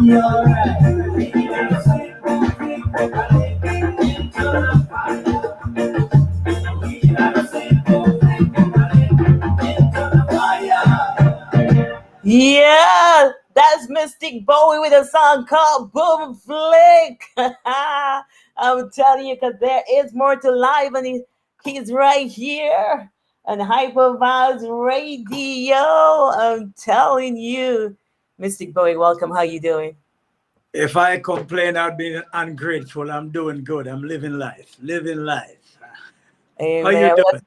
Yeah, that's Mystic Bowie with a song called Boom Flick. I'm telling you, because there is more to life, and he's right here on Hypervibes Radio. I'm telling you, Mystic Bowie, welcome. How you doing? If I complain, I'd be ungrateful. I'm doing good. I'm living life. Living life. How you Amen. doing?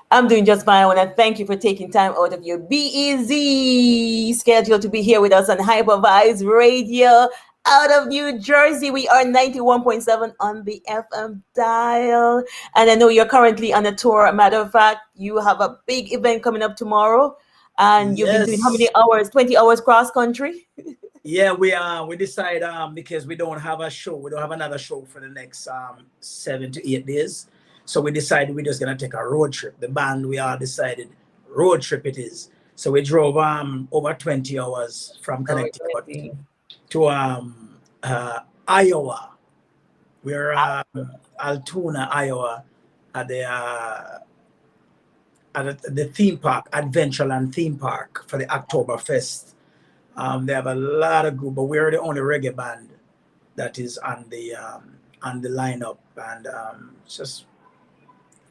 I'm doing just fine. I want to thank you for taking time out of your BEZ schedule to be here with us on Hypervise Radio out of New Jersey. We are 91.7 on the FM dial. And I know you're currently on a tour. Matter of fact, you have a big event coming up tomorrow. And you've been doing how many Yes. hours? 20 hours cross country? Yeah, we decide because we don't have a show. We don't have another show for the next 7 to 8 days. So we decided we're just gonna take a road trip. The band, we all decided road trip it is. So we drove over 20 hours from Connecticut to Iowa. We're Altoona, Iowa, at the theme park, Adventureland theme park for the Oktoberfest. They have a lot of group, but we're the only reggae band that is on the lineup, and just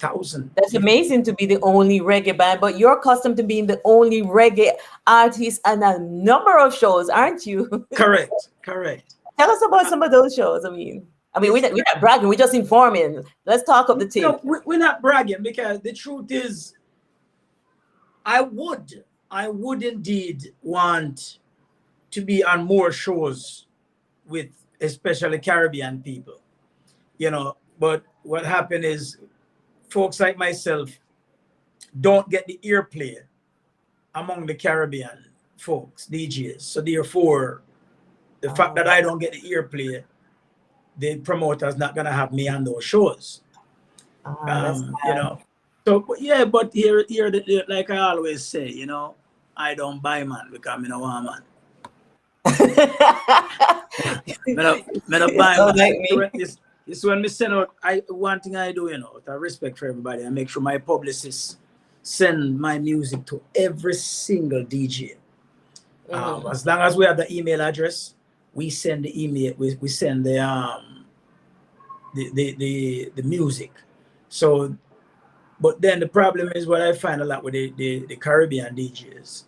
1,000. That's amazing to be the only reggae band, but you're accustomed to being the only reggae artist on a number of shows, aren't you? Correct. Tell us about some of those shows. We're not bragging, we're just informing. Let's talk of the team. No, we're not bragging, because the truth is, I would indeed want to be on more shows with especially Caribbean people, but what happened is folks like myself don't get the earplay among the Caribbean folks, DJs. So therefore, the fact that I don't get the earplay, the promoter's not gonna have me on those shows. So but here, like I always say, I don't buy man because I'm in a woman. Me no buy man. Like me. It's when me send out, one thing I do, out of respect for everybody, I make sure my publicists send my music to every single DJ. As long as we have the email address, we send the email. We send the music. So, but then the problem is what I find a lot with the Caribbean DJs.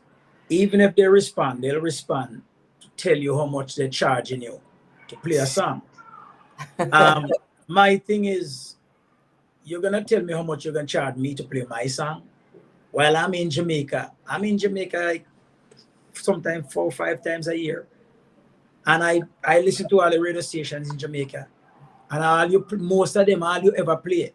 Even if they respond, they'll respond to tell you how much they're charging you to play a song. My thing is, you're gonna tell me how much you're gonna charge me to play my song while I'm in Jamaica. I'm in Jamaica like sometimes 4 or 5 times a year, and I listen to all the radio stations in Jamaica, and most of them, all you ever play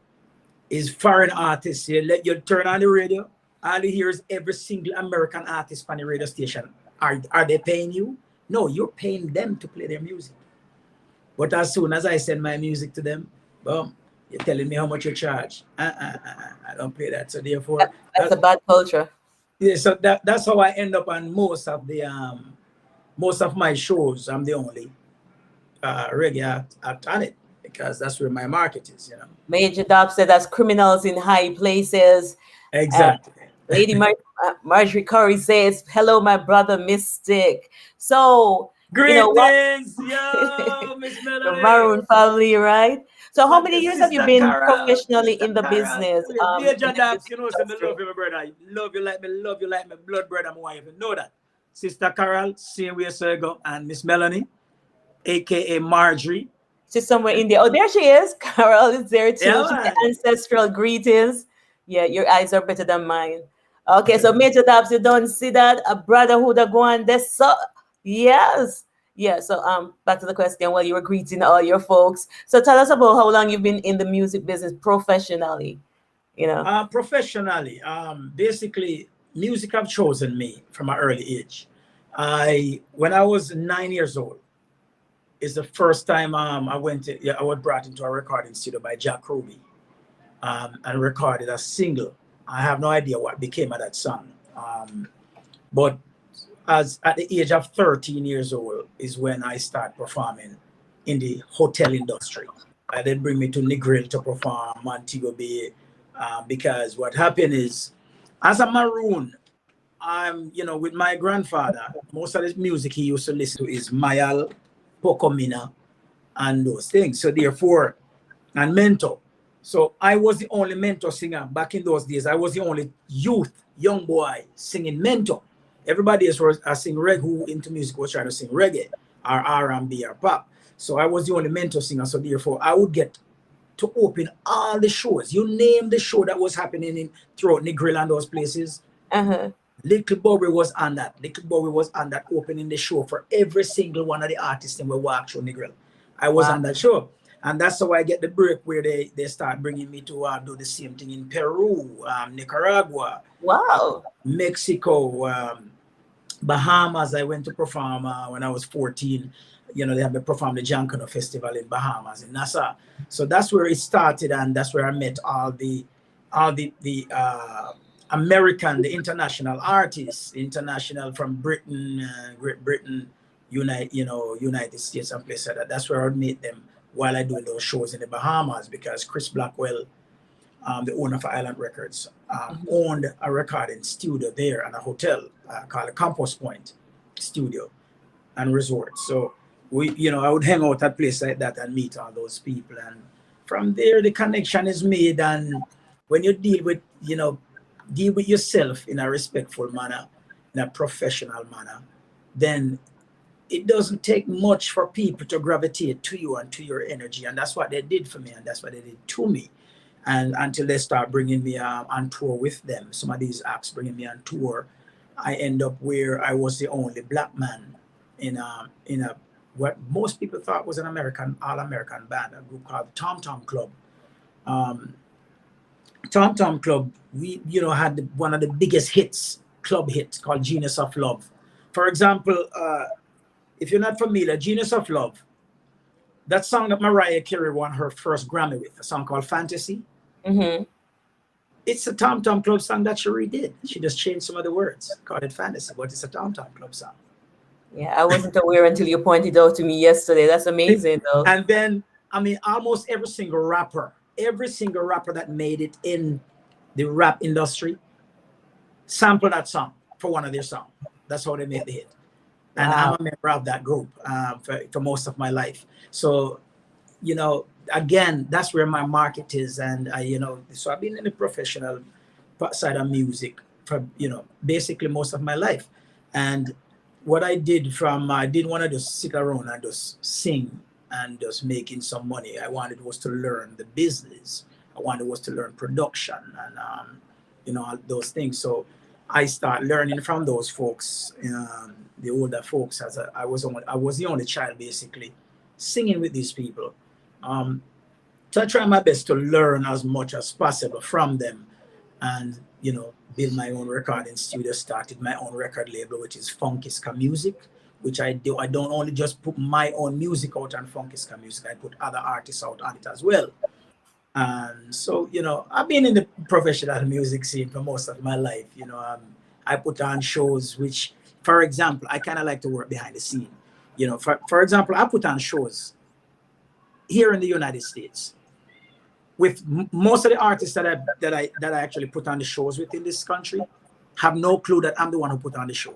is foreign artists. You turn on the radio, all you hear is every single American artist on the radio station. Are they paying you? No, you're paying them to play their music. But as soon as I send my music to them, boom, you're telling me how much you charge. I don't play that. So therefore, that's a bad culture. Yeah, so that's how I end up on most of my shows. I'm the only reggae act on it, because that's where my market is. Major Dob said that's criminals in high places. Exactly. Lady Marjorie Curry says, "Hello, my brother Mystic." So. Greetings, yo, Miss Melody. The Maroon family, right? So how many years have you been professionally in the business? Major Dabs, I love you, my brother. Love you like me, blood brother, my wife. You know that. Sister Carol, same way so go, and Miss Melanie, aka Marjorie. She's somewhere in there. Oh, there she is. Carol is there too. Yeah, ancestral greetings. Yeah, your eyes are better than mine. Okay, so Major Dabs, you don't see that? A brotherhood are going there. So yes. Yeah, so back to the question while you were greeting all your folks. So tell us about how long you've been in the music business professionally, Professionally, basically, music have chosen me from an early age. When I was 9 years old, is the first time I was brought into a recording studio by Jack Ruby, and recorded a single. I have no idea what became of that song, but as at the age of 13 years old is when I start performing in the hotel industry. I then bring me to Negril to perform Montego Bay, because what happened is, as a Maroon, I'm, with my grandfather, most of the music he used to listen to is Mayal, Pocomina, and those things. So therefore, and Mentor. So I was the only Mentor singer back in those days. I was the only young boy singing Mentor. Everybody else was sing reggae, who into music was trying to sing reggae or R&B or pop. So I was the only Mentor singer. So therefore, I would get to open all the shows. You name the show that was happening throughout Negril and those places. Uh-huh. Little Bowie was on that. Little Bowie was on that, opening the show for every single one of the artists in we walk through Negril. I was Wow. on that show. And that's how I get the break where they start bringing me to do the same thing in Peru, Nicaragua, Wow. Mexico, Bahamas. I went to perform when I was 14. They had me perform the Giancana Festival in Bahamas, in Nassau. So that's where it started, and that's where I met all the American, the international artists, international from Britain, Great Britain, United States, and places like that. That's where I would meet them while I doing those shows in the Bahamas, because Chris Blackwell, the owner of Island Records, owned a recording studio there and a hotel called Compost Point Studio and Resort. So I would hang out at places like that and meet all those people, and from there the connection is made. And when you deal with yourself in a respectful manner, in a professional manner, then it doesn't take much for people to gravitate to you and to your energy. And that's what they did for me, and that's what they did to me. And until they start bringing me on tour with them, some of these acts bringing me on tour, I end up where I was the only black man in a what most people thought was an all-American band, a group called Tom Tom Club. Um, Tom Tom Club, we had one of the biggest club hits called Genius of Love. For example, if you're not familiar, Genius of Love, that song that Mariah Carey won her first Grammy with, a song called Fantasy. Mm-hmm. It's a Tom Tom Club song that she redid. She just changed some of the words, called it Fantasy, but it's a Tom Tom Club song. Yeah, I wasn't aware until you pointed out to me yesterday. That's amazing, though. And then, almost every single rapper that made it in the rap industry sampled that song for one of their songs. That's how they made the hit. And I'm Wow. a member of that group for most of my life. So, again, that's where my market is. And so I've been in the professional side of music for, basically most of my life. And what I didn't want to just sit around and just sing and just making some money. I wanted was to learn the business. I wanted was to learn production and, all those things. So I start learning from those folks, the older folks, as I was the only child basically singing with these people. So I try my best to learn as much as possible from them, and build my own recording studio. Started my own record label, which is Funkiska Music, which I do. I don't only just put my own music out on Funkiska Music. I put other artists out on it as well. And so, I've been in the professional music scene for most of my life. I put on shows, which, for example, I kind of like to work behind the scene. For example, I put on shows here in the United States with most of the artists that I actually put on the shows with in this country have no clue that I'm the one who put on the show.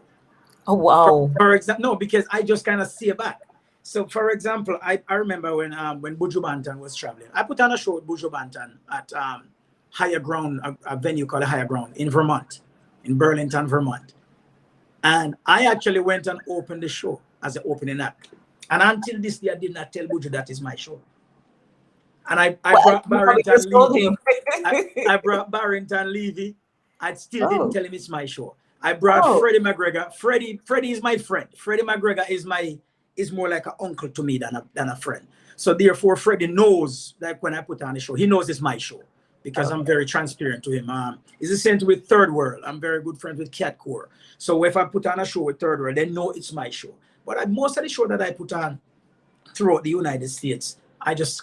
Oh, wow. For example, no, because I just kind of see it back. So, for example, I remember when Buju Banton was traveling, I put on a show with Buju Banton at Higher Ground, a venue called Higher Ground in Vermont, in Burlington, Vermont. And I actually went and opened the show as an opening act. And until this day, I did not tell Buju that is my show. And I Well, brought you probably Barrington just told Levy. him. I brought Barrington Levy. I still didn't Oh, tell him it's my show. I brought oh, Freddie McGregor. Freddie is my friend. Freddie McGregor is more like an uncle to me than a friend. So therefore, Freddie knows that when I put on the show, he knows it's my show because I'm okay. very transparent to him. It's the same with Third World. I'm very good friends with Cat Core. So if I put on a show with Third World, they know it's my show. But most of the show that I put on throughout the United States, I just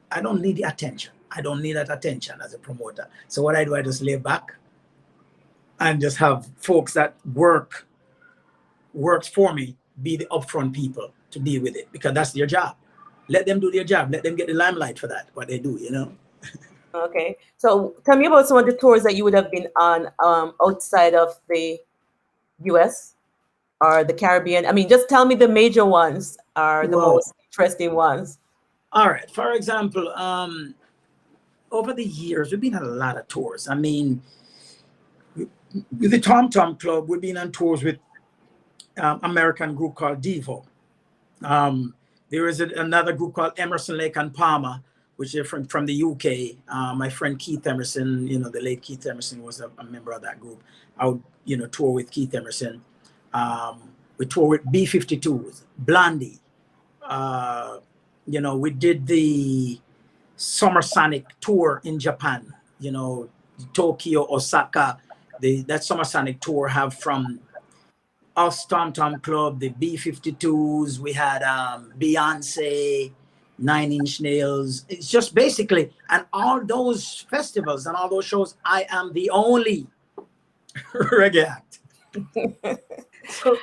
I don't need the attention. I don't need that attention as a promoter. So what I do, I just lay back and just have folks that work works for me be the upfront people to deal with it, because that's their job. Let them do their job. Let them get the limelight for that, what they do, you know? Okay. So tell me about some of the tours that you would have been on outside of the US or the Caribbean. I mean, just tell me the major ones are the Well, most interesting ones. all right. For example, over the years, we've been on a lot of tours. I mean, with the Tom Tom Club, we've been on tours with American group called Devo. Um, there is another group called Emerson, Lake and Palmer, which is from the UK. My friend Keith Emerson, you know, the late Keith Emerson was a member of that group. I would, you know, tour with Keith Emerson. We tour with B-52s, Blondie. Uh, you know, we did the Summer Sonic tour in Japan. You know, Tokyo, Osaka. That Summer Sonic tour have from us Tom Tom Club, the B-52s. We had Beyonce, Nine Inch Nails. It's just basically, and all those festivals and all those shows, I am the only reggae act. So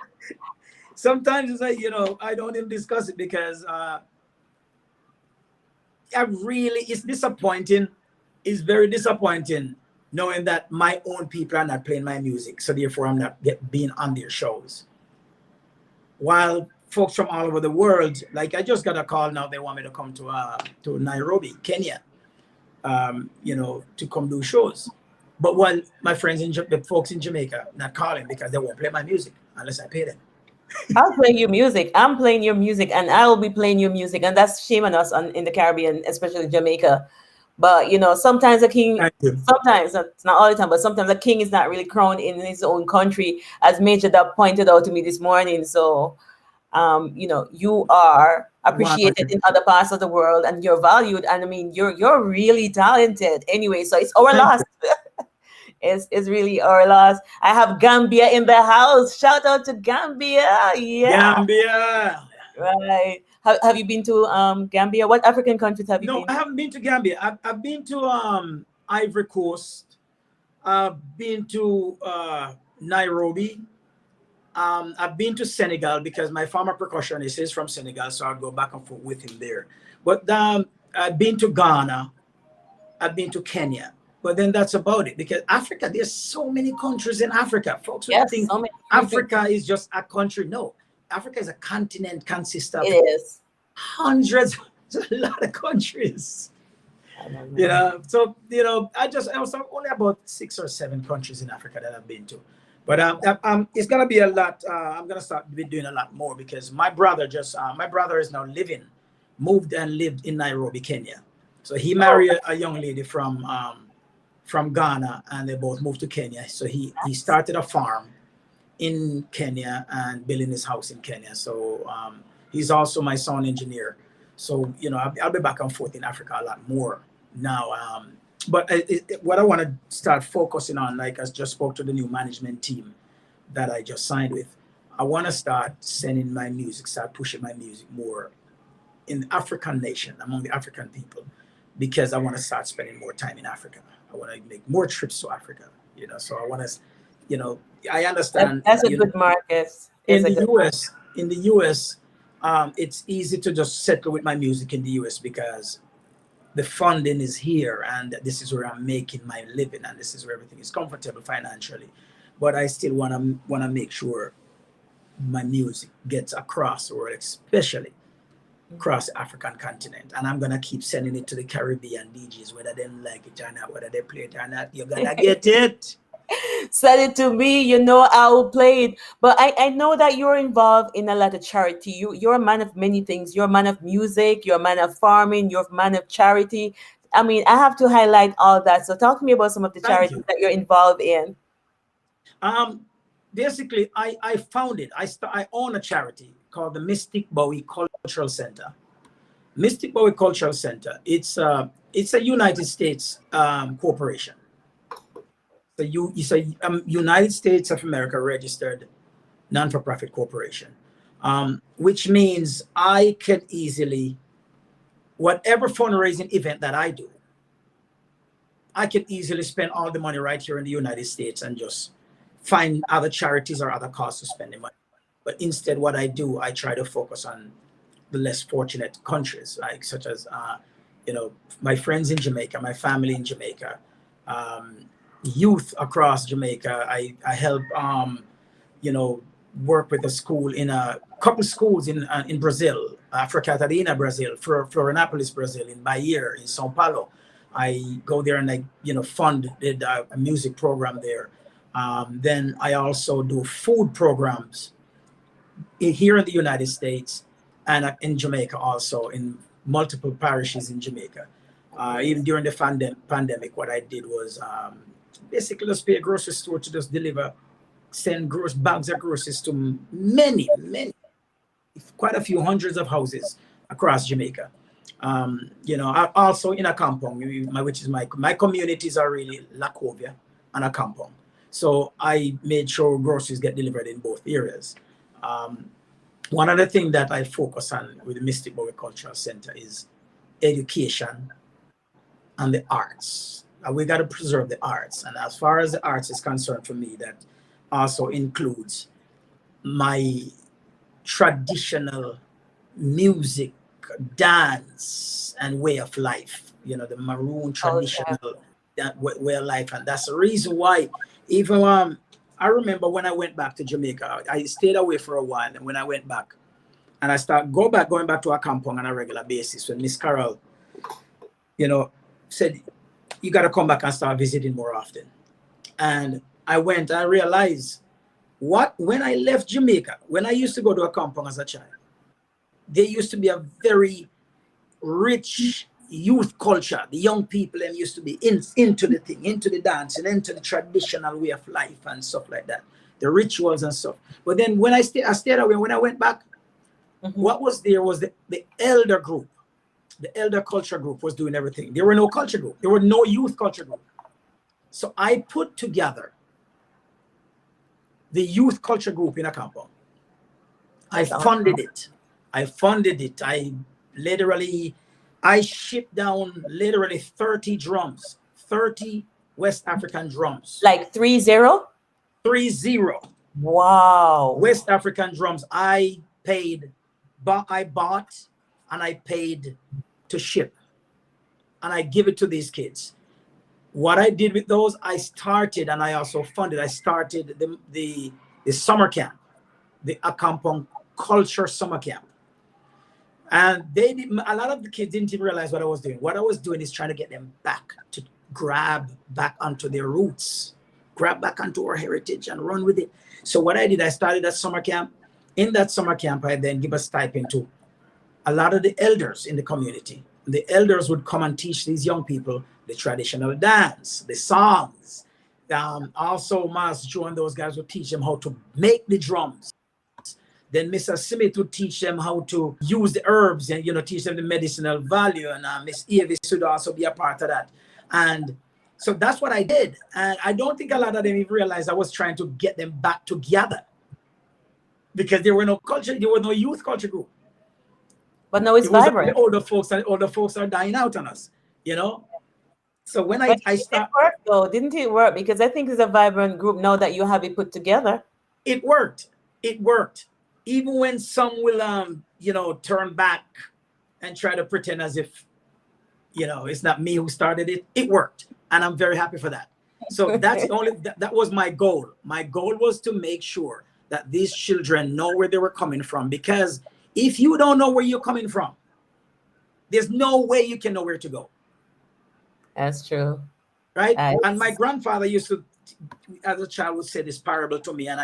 sometimes it's like, you know, I don't even discuss it because it's disappointing. It's very disappointing knowing that my own people are not playing my music. So therefore I'm not being on their shows. While folks from all over the world, like I just got a call now, they want me to come to Nairobi, Kenya, you know, to come do shows. But while my friends the folks in Jamaica not calling because they won't play my music unless I pay them. I'll play your music. I'm playing your music, and I'll be playing your music, and that's shame on us in the Caribbean, especially Jamaica. But you know, sometimes a king, Thank you. sometimes it's not all the time, but sometimes a king is not really crowned in his own country, as Major Dub pointed out to me this morning. So, you know, you are appreciated in 100%. other parts of the world, and you're valued. And I mean, you're really talented. Anyway, so it's our Thank loss. you. It's really our loss. I have Gambia in the house. Shout out to Gambia. Yeah, Gambia. right. Have you been to Gambia? What African countries have you No, been I to? haven't been to Gambia. I've been to Ivory Coast. I've been to Nairobi. I've been to Senegal because my former percussionist is from Senegal, so I'll go back and forth with him there. But I've been to Ghana. I've been to Kenya. But then that's about it, because Africa, there's so many countries in Africa. Folks would Yes, think so many. Africa is just a country. No, Africa is a continent, consists It of is. hundreds, it's a lot of countries. I don't You know. know, so you know, I was only about 6 or 7 countries in Africa that I've been to, but it's gonna be a lot. I'm gonna start doing a lot more because my brother is now moved and lived in Nairobi, Kenya. So he Oh, married a young lady from Ghana, and they both moved to Kenya. So he started a farm in Kenya and building his house in Kenya. So he's also my sound engineer. So you know, I'll be back and forth in Africa a lot more now. But what I want to start focusing on, like I just spoke to the new management team that I just signed with, I want to start sending my music, start pushing my music more in the African nation, among the African people, because I want to start spending more time in Africa. I want to make more trips to Africa, you know. So I want to, you know, I understand, that's a you know, good market. It's in a the good market. US, in the US, it's easy to just settle with my music in the US because the funding is here and this is where I'm making my living and this is where everything is comfortable financially. But I still wanna make sure my music gets across the world, especially across the African continent. And I'm gonna keep sending it to the Caribbean DJs, whether they like it or not, whether they play it or not. You're gonna get it. Send it to me, you know, I will play it. But I know that you're involved in a lot of charity. You're a man of many things. You're a man of music, you're a man of farming, you're a man of charity. I mean, I have to highlight all that. So talk to me about some of the Thank charities you. that you're involved in. Um, Basically, I founded. I own a charity called the Mystic Bowie Cultural Center. Mystic Bowie Cultural Center. It's a United States corporation. So it's a United States of America registered non-for-profit corporation, which means I can easily, whatever fundraising event that I do, I can easily spend all the money right here in the United States and just find other charities or other causes to spend the money. But instead, what I do, I try to focus on the less fortunate countries, like such as you know, my friends in Jamaica, my family in Jamaica, um, youth across Jamaica. I help you know, work with a school in a couple schools in Brazil, Catarina, Brazil, Florianopolis, Brazil, in Bahia, in Sao Paulo. I go there and I, you know, funded a music program there. Then I also do food programs here in the United States and in Jamaica, also in multiple parishes in Jamaica. Even during the pandemic, what I did was basically just pay a grocery store to just deliver, send bags of groceries to many, quite a few hundreds of houses across Jamaica. You know, also in a compound, which is my communities are really Lacovia and a compound. So I made sure groceries get delivered in both areas. Um, One other thing that I focus on with the Mystic Bowie Cultural Center is education and the arts. We got to preserve the arts. And as far as the arts is concerned, for me, that also includes my traditional music, dance, and way of life. You know, the Maroon traditional way of life. And that's the reason why, even I remember when I went back to Jamaica, I stayed away for a while. And when I went back, and I going back to a compound on a regular basis, when Miss Carol, you know, said, you got to come back and start visiting more often. And I went, I realized when I left Jamaica, when I used to go to a compound as a child, there used to be a very rich youth culture. The young people them used to be into the thing, into the dance, and into the traditional way of life and stuff like that, the rituals and stuff. But then when I stayed away. When I went back, what was there was the elder group. The elder culture group was doing everything. There were no culture group. There were no youth culture group. So I put together the youth culture group in a compound. I funded it. I shipped down literally 30 drums, 30 West African drums. Like 30? 30. Wow. West African drums. I bought and I paid to ship. And I give it to these kids. What I did with those, I started, and I also funded, I started the summer camp, the Akampong Culture Summer Camp. And a lot of the kids didn't even realize what I was doing. What I was doing is trying to get them back to grab back onto their roots, grab back onto our heritage and run with it. So what I did, I started that summer camp. In that summer camp, I then give a stipend to a lot of the elders in the community. The elders would come and teach these young people the traditional dance, the songs. Also, Mas Joe and those guys would teach them how to make the drums. Then Mr. Smith would teach them how to use the herbs and, you know, teach them the medicinal value. And Miss Avis would also be a part of that. And so that's what I did. And I don't think a lot of them even realized I was trying to get them back together, because there were no culture, there was no youth culture group. But now it's vibrant. The older folks are dying out on us, you know. So when I start, didn't it work? Because I think it's a vibrant group now that you have it put together. It worked. Even when some will you know, turn back and try to pretend as if, you know, it's not me who started it. It worked, and I'm very happy for that. So that's that was my goal. My goal was to make sure that these children know where they were coming from, because if you don't know where you're coming from, there's no way you can know where to go. That's true. Right? And my grandfather used to, as a child, would say this parable to me, and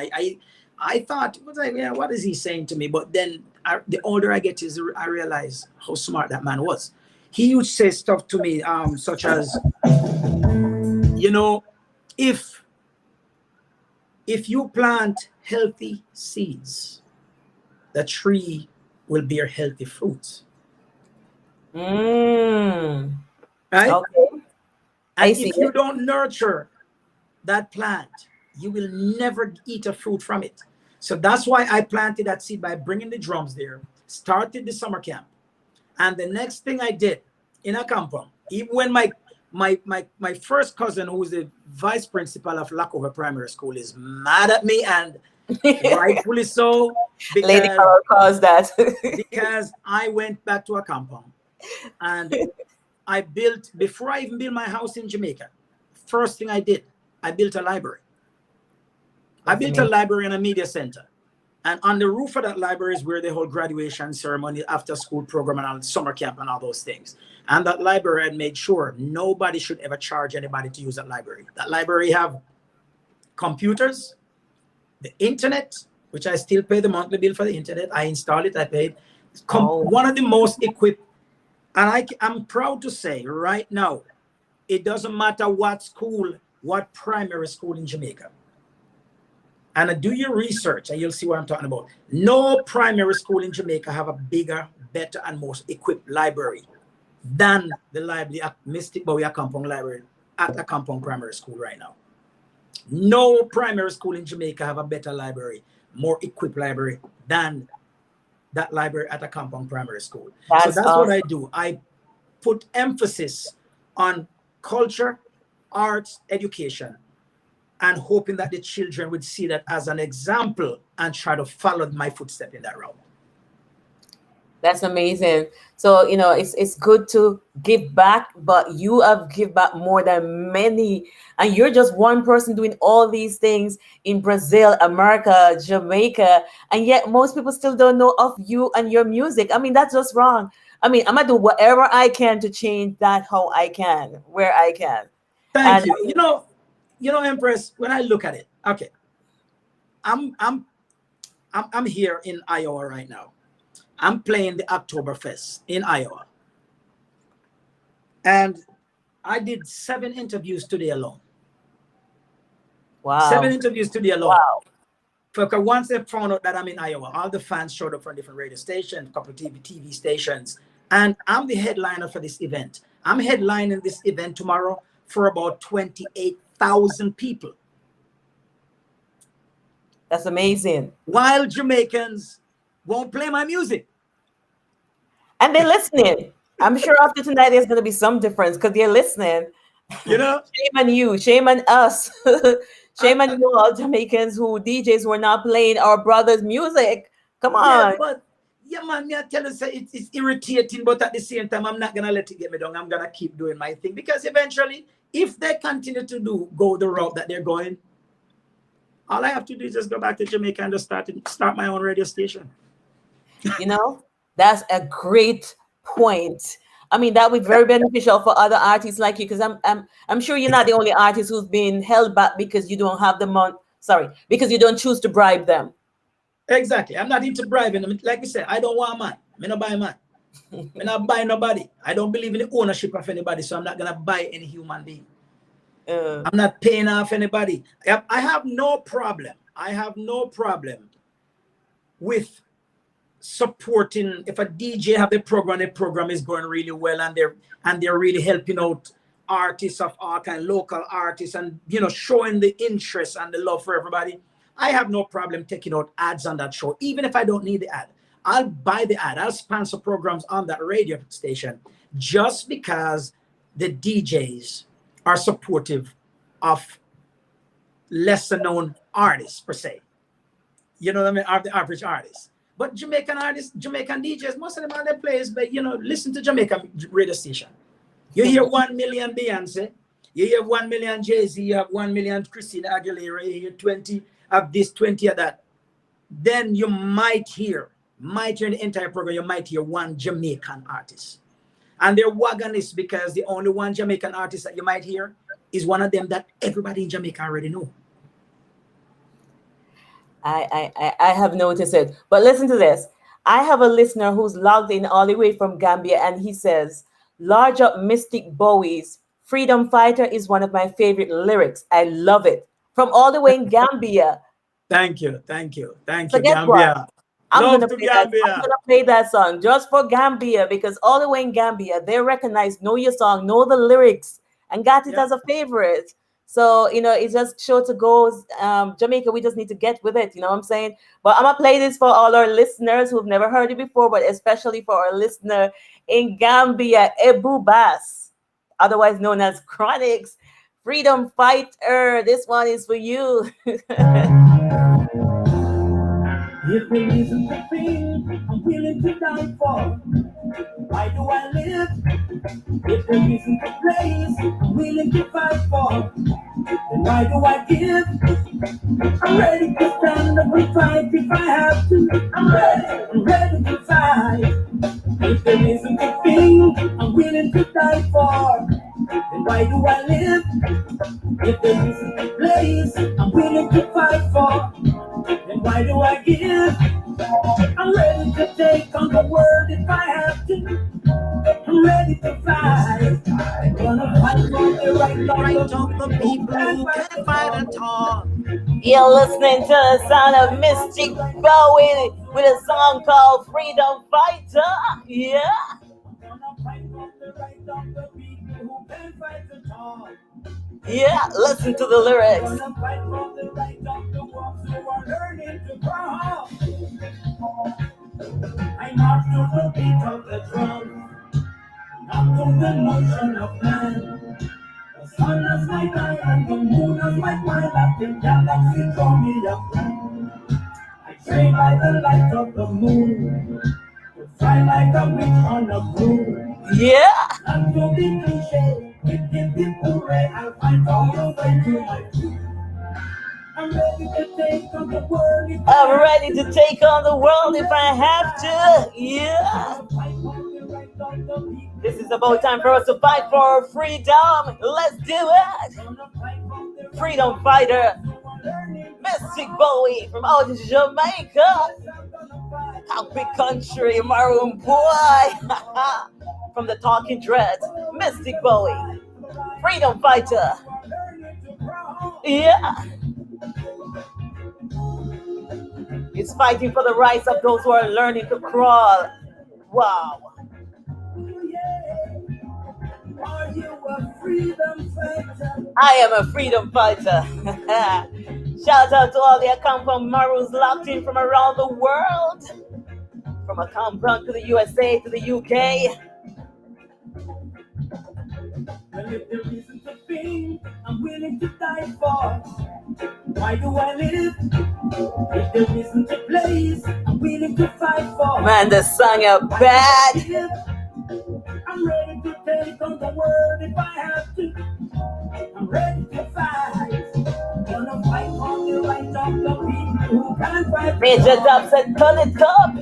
I thought, yeah, what is he saying to me? But then the older I get, I realize how smart that man was. He would say stuff to me, such as, you know, if you plant healthy seeds, the tree will bear healthy fruits. Right? Okay. And if you don't nurture that plant, you will never eat a fruit from it. So that's why I planted that seed by bringing the drums there, started the summer camp. And the next thing I did in a compound, even when My first cousin, who's the vice principal of Lackover Primary School, is mad at me, and rightfully so, Lady because Carol caused that. I went back to a compound and I built, before I even built my house in Jamaica, first thing I did, I built a library. I That's built a amazing. library and a media center. And on the roof of that library is where the whole graduation ceremony, after school program, and all summer camp and all those things. And that library had made sure nobody should ever charge anybody to use that library. That library have computers, the internet, which I still pay the monthly bill for the internet. I installed it, I paid. Oh, One of the most equipped, and I'm proud to say right now, it doesn't matter what school, what primary school in Jamaica. And do your research and you'll see what I'm talking about. No primary school in Jamaica have a bigger, better, and most equipped library than the library at Mystic Bowie Compound Library at a compound primary school right now. No primary school in Jamaica have a better library, more equipped library than that library at a compound primary school. So that's that's what I awesome. do. I put emphasis on culture, arts, education, and hoping that the children would see that as an example and try to follow my footstep in that route. That's amazing. So, it's good to give back, but you have give back more than many. And you're just one person doing all these things in Brazil, America, Jamaica. And yet most people still don't know of you and your music. I mean, that's just wrong. I mean, I'm gonna do whatever I can to change that how I can, where I can. Thank And you. Empress, when I look at it, okay, I'm I'm I'm here in Iowa right now. I'm playing the Oktoberfest in Iowa. And I did 7 interviews today alone. Seven wow. interviews today alone. Wow. Because once they found out that I'm in Iowa, all the fans showed up from different radio stations, a couple of TV stations, and I'm the headliner for this event. I'm headlining this event tomorrow for about 28,000 people. That's amazing. While Jamaicans won't play my music. And they're listening. I'm sure after tonight there's gonna be some difference because they're listening. You know? Shame on you, shame on us, I, shame on I, you all Jamaicans who DJs were not playing our brothers' music. Come yeah, on. but yeah, man, me I tell you, say it's irritating, but at the same time, I'm not gonna let it get me down. I'm gonna keep doing my thing because eventually, if they continue to go the route that they're going, all I have to do is just go back to Jamaica and just start my own radio station. You know, that's a great point. I mean, that would be very beneficial for other artists like you, because I'm sure you're not the only artist who's been held back because you don't have the money. Sorry, because you don't choose to bribe them. Exactly. I'm not into bribing. Like I said, I don't want man. Me not buy man. Me not buy nobody. I don't believe in the ownership of anybody, so I'm not gonna buy any human being. I'm not paying off anybody. I have no problem. I have no problem with supporting if a DJ have the program is going really well and they're really helping out artists of all kind, local artists, and showing the interest and the love for everybody. I have no problem taking out ads on that show, even if I don't need the ad. I'll buy the ad. I'll sponsor programs on that radio station just because the DJs are supportive of lesser known artists per se. You know what I mean? Are the average artists. But Jamaican artists, Jamaican DJs, most of them are their players, but listen to Jamaican radio station. You hear 1 million Beyonce, you hear 1 million Jay-Z, you have 1 million Christina Aguilera, you hear 20 of this, 20 of that. Then you might hear in the entire program, you might hear one Jamaican artist. And they're wagonists because the only one Jamaican artist that you might hear is one of them that everybody in Jamaica already know. I have noticed it. But listen to this. I have a listener who's logged in all the way from Gambia, and he says, "Large up Mystic Bowie's Freedom Fighter is one of my favorite lyrics. I love it." From all the way in Gambia. Thank you, So guess what? Gambia. I'm Love gonna to play that. I'm Gambia. gonna play that song just for Gambia because all the way in Gambia they recognize, know your song, know the lyrics, and got it Yeah. as a favorite. So it's just sure to go. Jamaica, we just need to get with it. You know what I'm saying? But I'm gonna play this for all our listeners who've never heard it before, but especially for our listener in Gambia, Ebu Bass. otherwise known as Chronics. Freedom Fighter, this one is for you. If there isn't a thing I'm willing to die for, why do I live? If there isn't a place I'm willing to fight for, then why do I give? I'm ready to stand up and fight if I have to. I'm ready to fight. If there isn't a thing I'm willing to die for, then why do I live? If there isn't a place I'm willing to fight for, then why do I give? I'm ready to take on the world if I have to. I'm ready to fight. I'm gonna fight for the Right right of of the the people people who who can't can't fight fight at at all. all. You're listening to the sound of Mystic Bowie with a song called Freedom Fighter. Yeah. I'm gonna fight for the right of the people who can't fight at all. Yeah, listen to the lyrics. I'm gonna fight for the right of the ones who are learning to crawl. I march to the beat of the drum, not to the motion of man. The sun is like I and the moon is like my lap. The galaxy draw me up. I train by the light of the moon, to fly like a witch on a broom. Yeah. Not to be cliche, it hooray. I'll fight all the way to my feet. I'm ready to take on the world if I I'm ready to take on the world if I have to. Yeah. fight for the right of the people. This is about time for us to fight for our freedom. Let's do it. Gonna fight for the right Freedom Fighter, who are learning to Mystic crawl. Bowie from out of Jamaica. I'm gonna fight. Happy country, maroon boy. From the Talking Dreads, Mystic Bowie, Freedom Fighter. Yeah. It's fighting for the rights of those who are learning to crawl. Wow. Are you a freedom fighter? I am a freedom fighter. Shout out to all the Acampan Maroons locked in from around the world. From Acampan to the USA to the UK. Well, if there isn't a thing I'm willing to die for, why do I live? If there isn't a place I'm willing to fight for, Man, the song are bad. I'm ready to take on the world if I have to. I'm ready to fight. Gonna fight for the right of the people who can't fight. Major Dub said, turn it up.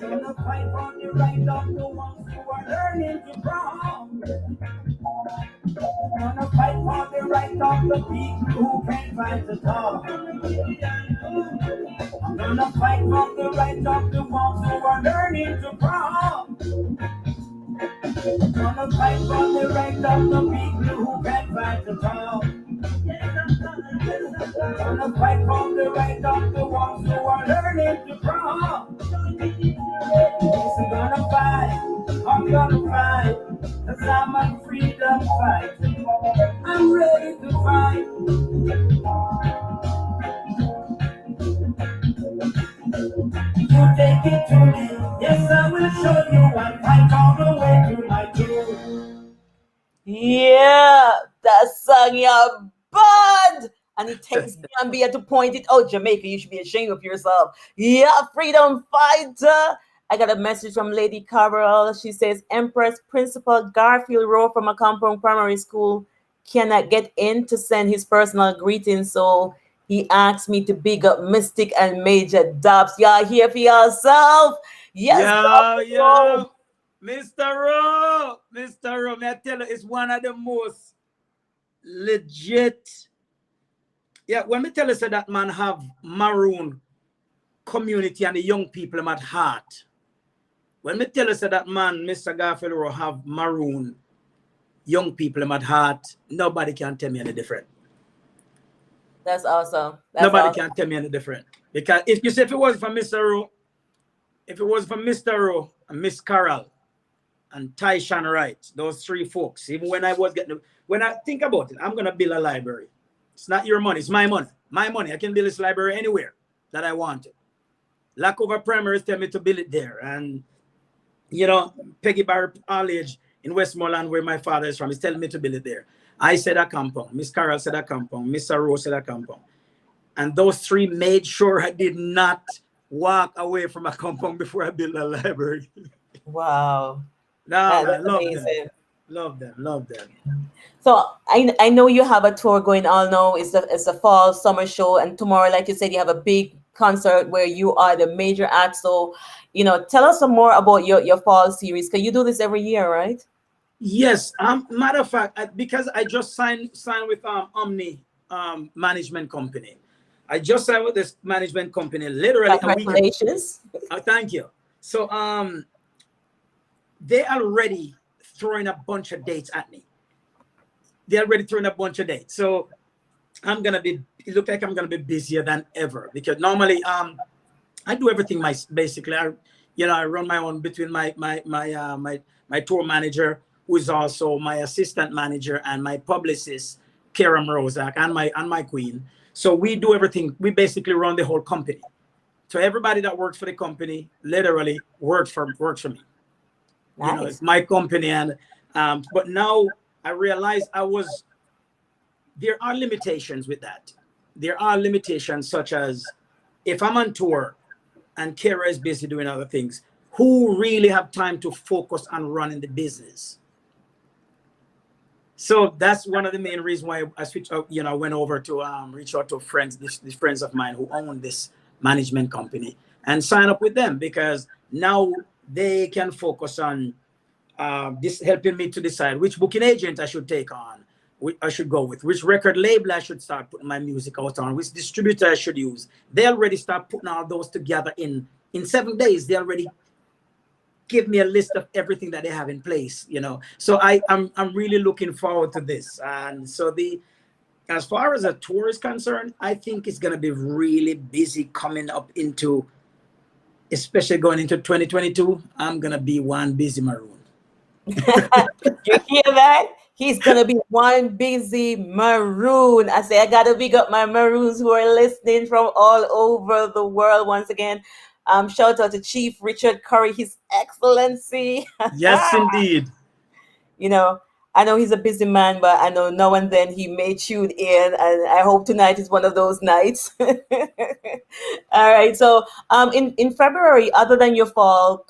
Gonna fight for the right of the ones who are learning to crawl. Gonna fight for the right of the people who can't fight at all. I'm gonna fight for the right of the ones who are learning to crawl. Gonna fight for the right of the people who can't fight at all. Gonna fight for the right of the ones who are learning to crawl. I'm gonna fight, I'm gonna fight, 'cause I'm a freedom fighter. I'm ready to fight. You take it to me, yes I will show you. I'll fight all the way to my tomb. Yeah, that song you're bad. And it takes Gambia to point it out. Jamaica, you should be ashamed of yourself. Yeah, freedom fighter. I got a message from Lady Carol. She says, Empress Principal Garfield Rowe from a compound primary school cannot get in to send his personal greetings. So he asked me to big up Mystic and Major Dobbs. Y'all here for yourself? Yes, Yo, Mr. Rowe, may I tell you, it's one of the most legit. Yeah, when me tell you, say that man have maroon community and the young people at heart. When me tell you, say that man, Mr. Garfield Rowe, have maroon young people at heart, nobody can tell me any different. That's awesome. Nobody can tell me any different. Because if you say if it was for Mr. Rowe, and Miss Carol and Tyshawn Wright, those three folks, even when I think about it, I'm gonna build a library. It's not your money, it's my money. My money. I can build this library anywhere that I want to. Lackover Primaries tell me to build it there. And you know, Peggy Barry All Age in Westmoreland, where my father is from. He's telling me to build it there. I said a compound. Miss Carol said a compound. Mr. Rose said a compound. And those three made sure I did not walk away from a compound before I built a library. Wow. Nah, man, That's love them. amazing. Love them. Love them. So I know you have a tour going on now. It's a fall summer show, and tomorrow, like you said, you have a big concert where you are the major act. So, tell us some more about your fall series. Because you do this every year, right? Yes. Matter of fact, because I just signed with Omni management company. I just signed with this management company literally a week ago. Congratulations. Thank you. So they already throwing a bunch of dates at me. They're already throwing a bunch of dates. So it look like I'm gonna be busier than ever, because normally I do everything basically. I run my own between my tour manager, who is also my assistant manager, and my publicist, Karen Rozak, and my queen. So we do everything. We basically run the whole company. So everybody that works for the company literally works for me. Nice. It's my company. And but now I realize there are limitations with that. There are limitations, such as if I'm on tour and Kara is busy doing other things, who really have time to focus on running the business? So that's one of the main reasons why I switched out, went over to reach out to friends, these friends of mine who own this management company, and sign up with them, because now they can focus on this, helping me to decide which booking agent I should take on, I should go with, which record label I should start putting my music out on, which distributor I should use. They already start putting all those together in 7 days. They already give me a list of everything that they have in place, So I'm really looking forward to this. And so as far as a tour is concerned, I think it's gonna be really busy coming up into, especially going into 2022. I'm gonna be one busy maroon. You hear that? He's gonna be one busy maroon. I say I gotta big up my maroons who are listening from all over the world once again. Shout out to Chief Richard Curry, His Excellency. Yes, indeed. I know he's a busy man, but I know now and then he may tune in, and I hope tonight is one of those nights. All right. So, in February, other than your fall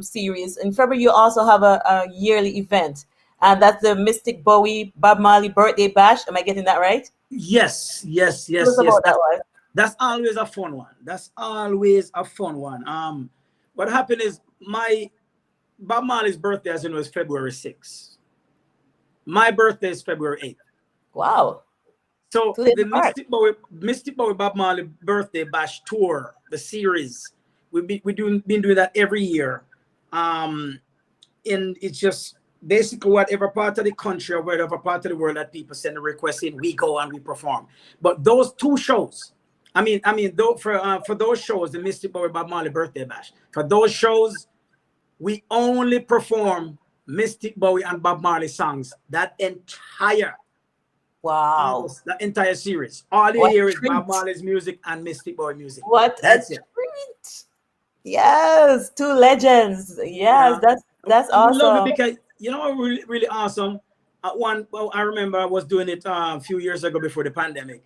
series, in February you also have a yearly event, and that's the Mystic Bowie Bob Marley Birthday Bash. Am I getting that right? Yes. Tell us about that one. That's always a fun one. That's always a fun one. What happened is my Bob Marley's birthday, as you know, is February 6th. My birthday is February 8th. Wow. So the Mystic Bowie Bob Marley Birthday Bash Tour, the series, we've been doing that every year. And it's just basically whatever part of the country or whatever part of the world that people send a request in, we go and we perform. But those two shows, for those shows, the Mystic Bowie Bob Marley Birthday Bash, for those shows, we only perform Mystic Bowie and Bob Marley songs. That entire series. All you hear is Bob Marley's music and Mystic Bowie music. That's it. Yes, two legends. Yes, that's awesome. I love it because really, really awesome. I remember I was doing it a few years ago before the pandemic,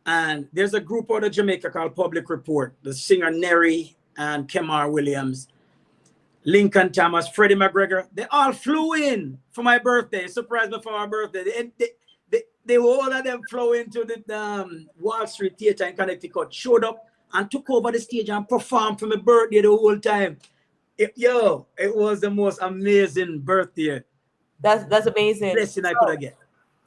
and there's a group out of Jamaica called Public Report. The singer Neri and Kemar Williams, Lincoln Thomas, Freddie McGregor, they all flew in for my birthday. Surprised me for my birthday. They all of them flew into the Wall Street Theater in Connecticut, showed up and took over the stage and performed for my birthday the whole time. It was the most amazing birthday. That's amazing. Blessing I could get.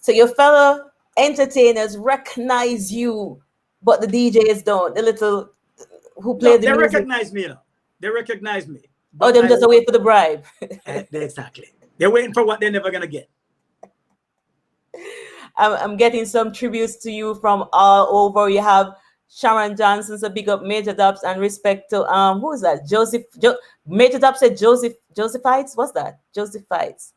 So your fellow entertainers recognize you, but the DJs don't. The little who play the music. Recognize me. They recognize me. Them just wait for the bribe. Exactly. They're waiting for what they're never gonna get. I'm getting some tributes to you from all over. You have Sharon Johnson, so big up Major Dubs, and respect to who is that? Major Dubs said Josephites. What's that? Josephites.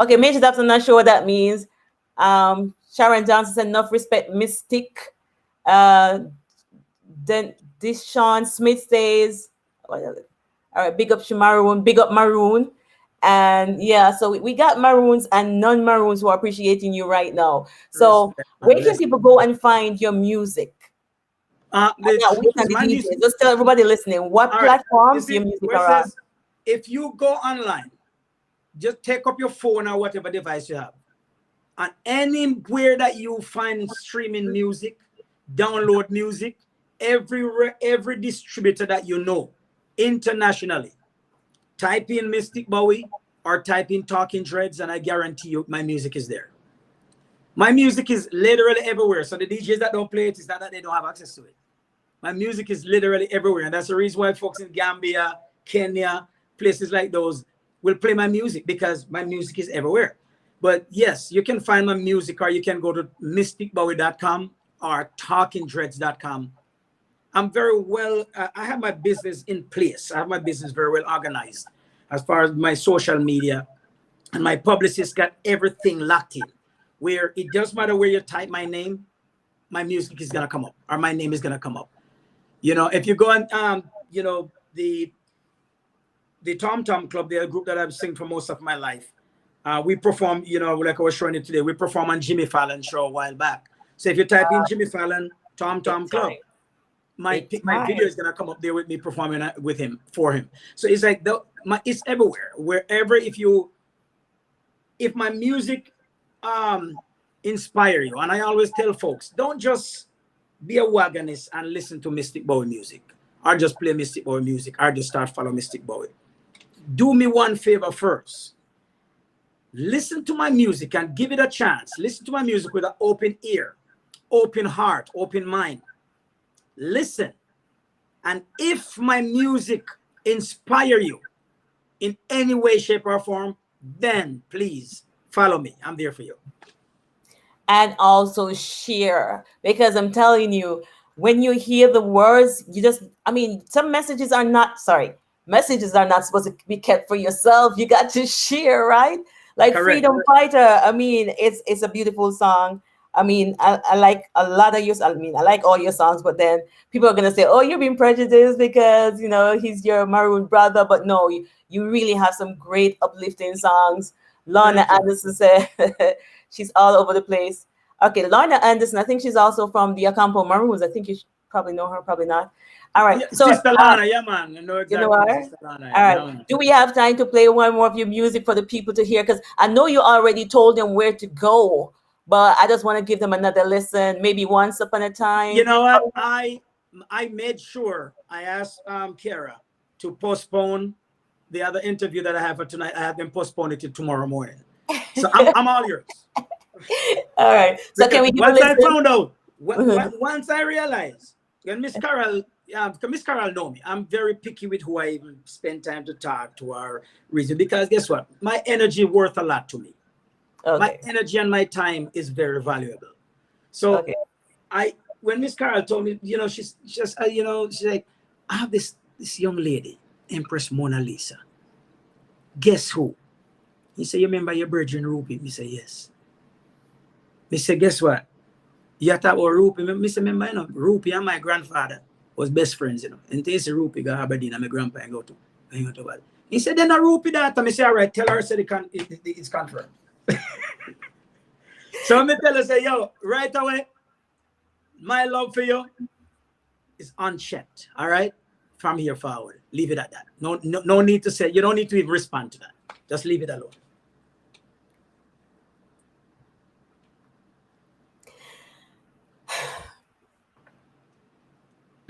Okay, Major Dubs, I'm not sure what that means. Sharon Johnson said enough respect, Mystic. Then this Sean Smith says, all All right, big up Maroon, big up Maroon. And yeah, so we got Maroons and non-Maroons who are appreciating you right now. So Respect, man. where can people go and find your music? Now we can the My DJ. music. Just tell everybody listening what All right. You platforms see your music where it are on. says if you go online, just take up your phone or whatever device you have, and anywhere that you find streaming music, download music, every distributor that you know internationally, type in Mystic Bowie or type in Talking Dreads, and I guarantee you my music is there. My music is literally everywhere. So the DJs that don't play it, it's not that they don't have access to it. My music is literally everywhere. And that's the reason why folks in Gambia, Kenya, places like those will play my music, because my music is everywhere. But yes, you can find my music, or you can go to mysticbowie.com or talkingdreads.com. I'm very well, I have my business in place. I have my business very well organized as far as my social media, and my publicist got everything locked in, where it doesn't matter where you type my name, my music is going to come up, or my name is going to come up. You know, if you go on, you know, the Tom Tom Club, they're a group that I've sing for most of my life. We perform, you know, like I was showing you today, we perform on Jimmy Fallon show a while back. So if you type in Jimmy Fallon, Tom Tom Club, my video is gonna come up there with me performing with him, for him. So it's like it's everywhere, wherever. If my music inspire you, and I always tell folks, don't just be a wagonist and listen to Mystic Bowie music, or just play Mystic Bowie music, or just start follow Mystic Bowie. Do me one favor first. Listen to my music and give it a chance. Listen to my music with an open ear, open heart, open mind. Listen. And if my music inspire you in any way, shape, or form, then please follow me. I'm there for you. And also share, because I'm telling you, when you hear the words, some messages are not supposed to be kept for yourself. You got to share, right? Like Correct. Freedom Fighter. It's a beautiful song. I like a lot of yours. I like all your songs, but then people are gonna say, "Oh, you're being prejudiced because he's your Maroon brother." But no, you really have some great uplifting songs. Lorna Anderson said she's all over the place. Okay, Lorna Anderson. I think she's also from the Acampo Maroons. I think you probably know her, probably not. All right, so Sister Lana, yeah, man. You know exactly. You know what? Sister Lana, All right. yeah. Do we have time to play one more of your music for the people to hear? Because I know you already told them where to go, but I just want to give them another listen. Maybe Once Upon a Time. You know what? I made sure I asked Kara to postpone the other interview that I have for tonight. I have them postpone it to tomorrow morning. So I'm all yours. All right. So because can we give once a listen? I found out, once I realized, when Miss Carol know me, I'm very picky with who I even spend time to talk to or reason, because guess what? My energy worth a lot to me. Okay. My energy and my time is very valuable. So when Miss Carol told me, she's just, she's like, I have this young lady, Empress MonaLisa. Guess who? He said, you remember your Virgin Ruby? Me say, yes. Me say, guess what? You talk about Ruby. Me say, remember, Ruby and my grandfather was best friends, And they say Ruby go Aberdeen and my grandpa go to Bali. He said, then a Ruby that. I say, all right, tell her, said it's confirmed. So me tell her, say, yo, right away, my love for you is unchecked. All right? From here forward. Leave it at that. No need to say, you don't need to even respond to that. Just leave it alone.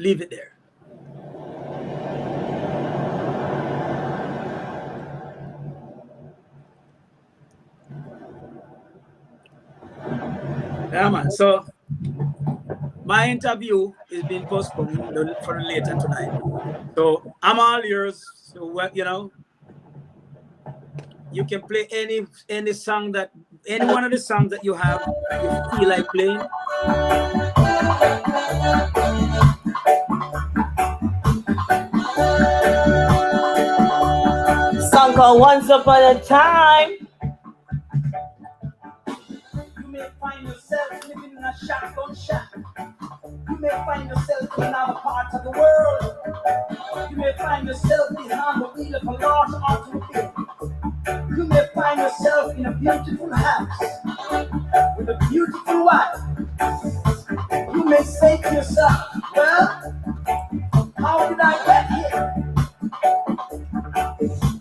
Leave it there. Yeah, man. So my interview is being postponed for later tonight. So I'm all yours. So you can play any song any one of the songs that you have that you feel like playing. Song called Once Upon a Time. You may find yourself living in a shotgun shack. You may find yourself in another part of the world. You may find yourself behind the wheel of a large automobile. You may find yourself in a beautiful house with a beautiful wife. You may say to yourself, well, how did I get here?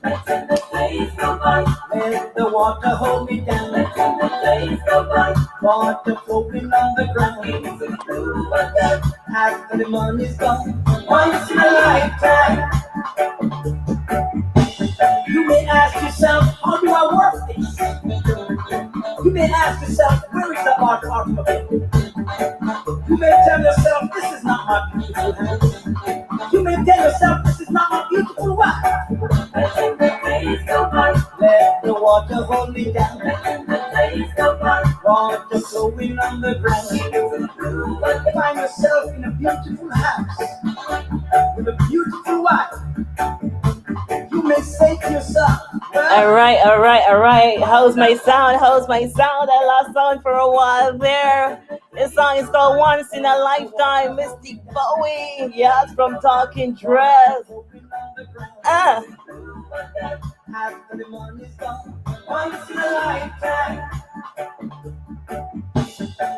Let the days go by. Let the water hold me down. Let the days go by. Water flowing on the ground. After the money's gone, once in a lifetime. You may ask yourself, how do I work this? You may ask yourself, where is the art automobile? You may tell yourself, this is not my beautiful house. You may tell yourself, this is not my beautiful wife. Let the days go by. Let the water hold me down. Let the days go by. Water flowing on the ground. Find yourself in a beautiful house with a beautiful wife. You may say to yourself, well, All right, all right, all right. How's my sound? How's my sound? I lost sound for a while there. This song is called Once in a Lifetime, Mystic Bowie. Yes, from Talking Dress. Ah. after the money's gone, once in a lifetime.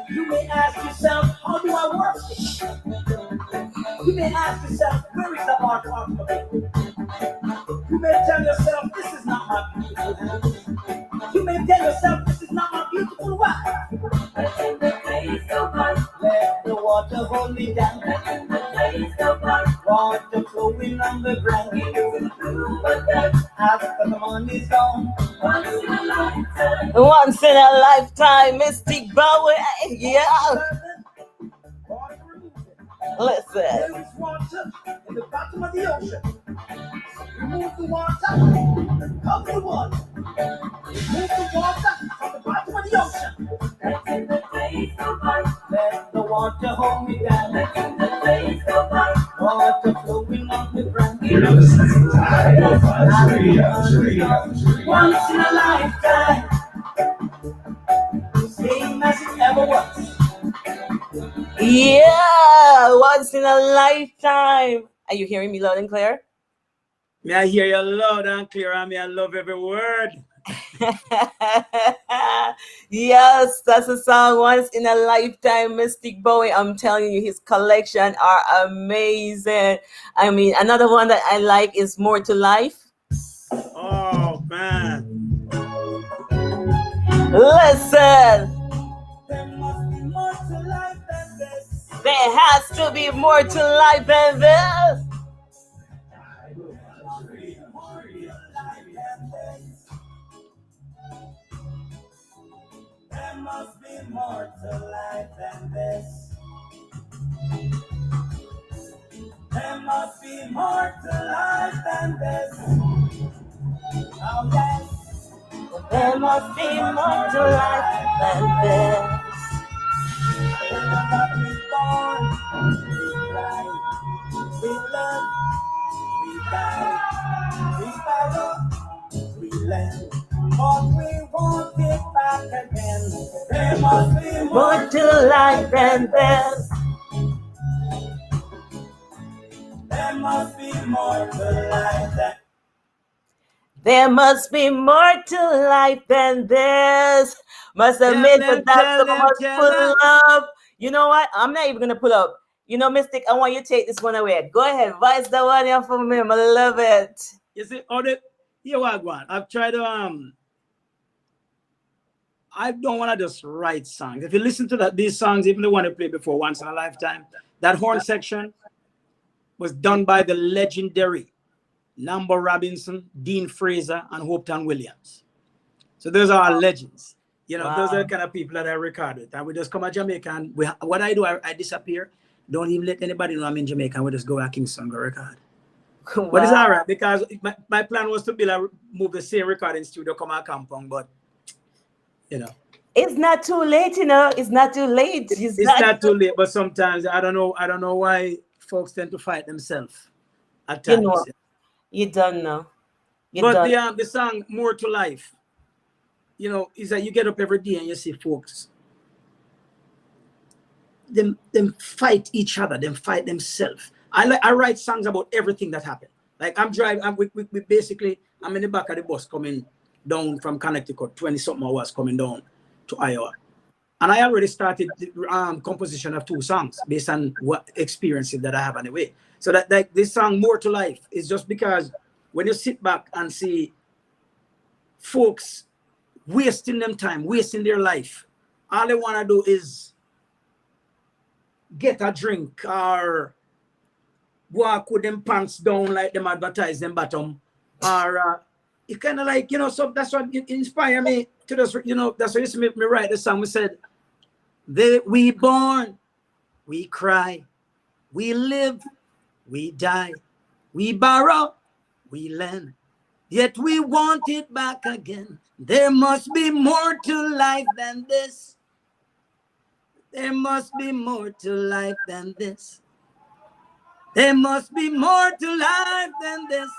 You may ask yourself, how do I work this? You may ask yourself, where is the art automobile? You may tell yourself, this is not my beautiful house. You may tell yourself, this is not my beautiful wife. Let the days go by. Let the water hold me down. Let the days go by. Water flowing on the ground. After the money's gone, once in a lifetime. Once in a lifetime, Mystic Bowie. Yeah. Listen. There is water in the bottom of the ocean. Remove the water, come the water. Remove the water from the bottom of the ocean. Let the days go by. Let the water hold me down. Let the days go by. Water flowing on the ground. You're listening to High Radio. Once in a lifetime. Same as it ever was. Yeah, once in a lifetime. Are you hearing me loud and clear? May I hear you loud and clear, and may I love every word. Yes, that's a song, Once in a Lifetime, Mystic Bowie. I'm telling you, his collection are amazing. I mean, another one that I like is More to Life. Oh, man. Listen. There must be more to life than this. There has to be more to life than this. There must be more to life than this. There must be more to life than this. Oh yes. There must be more to life than this. That we born, we cry, we love, we die, we borrow, we lend, but we won't get back again. There must be More to life than this. There must be more to life than. There must be more to life than this. Must admit that that's so much pull up. You know what? I'm not even gonna pull up. You know, Mystic, I want you to take this one away. Go ahead, vice the one here for me. I love it. You see, here what go on. I've tried to I don't want to just write songs. If you listen to these songs, even the one I played before, Once in a Lifetime, that horn section was done by the legendary Lambo Robinson, Dean Fraser, and Hopeton Williams. So those are our legends. You know, those are the kind of people that I record with. And we just come to Jamaica and what I do, I disappear. Don't even let anybody know I'm in Jamaica. And we just go to Kingston, go record. Wow. But it's all right because my plan was to move the same recording studio, come out compound, but you know. It's not too late, you know. It's not too late. It's not too late, but sometimes I don't know why folks tend to fight themselves at times. You know, you don't know. But the song More to Life, you know, is that you get up every day and you see folks, them fight each other, them fight themselves. I write songs about everything that happened. Like I'm driving, we basically, I'm in the back of the bus coming down from Connecticut, 20 something hours coming down to Iowa. And I already started the composition of 2 songs based on what experiences that I have on the way. So that like this song, More to Life, is just because when you sit back and see folks wasting them time, wasting their life, all they want to do is get a drink or walk with them pants down like them advertise them bottom, or it kind of like, so that's what it inspired me to just, that's what used to make me write the song. We said, we born, we cry, we live, we die, we borrow, we lend, yet we want it back again. There must be more to life than this. There must be more to life than this. There must be more to life than this.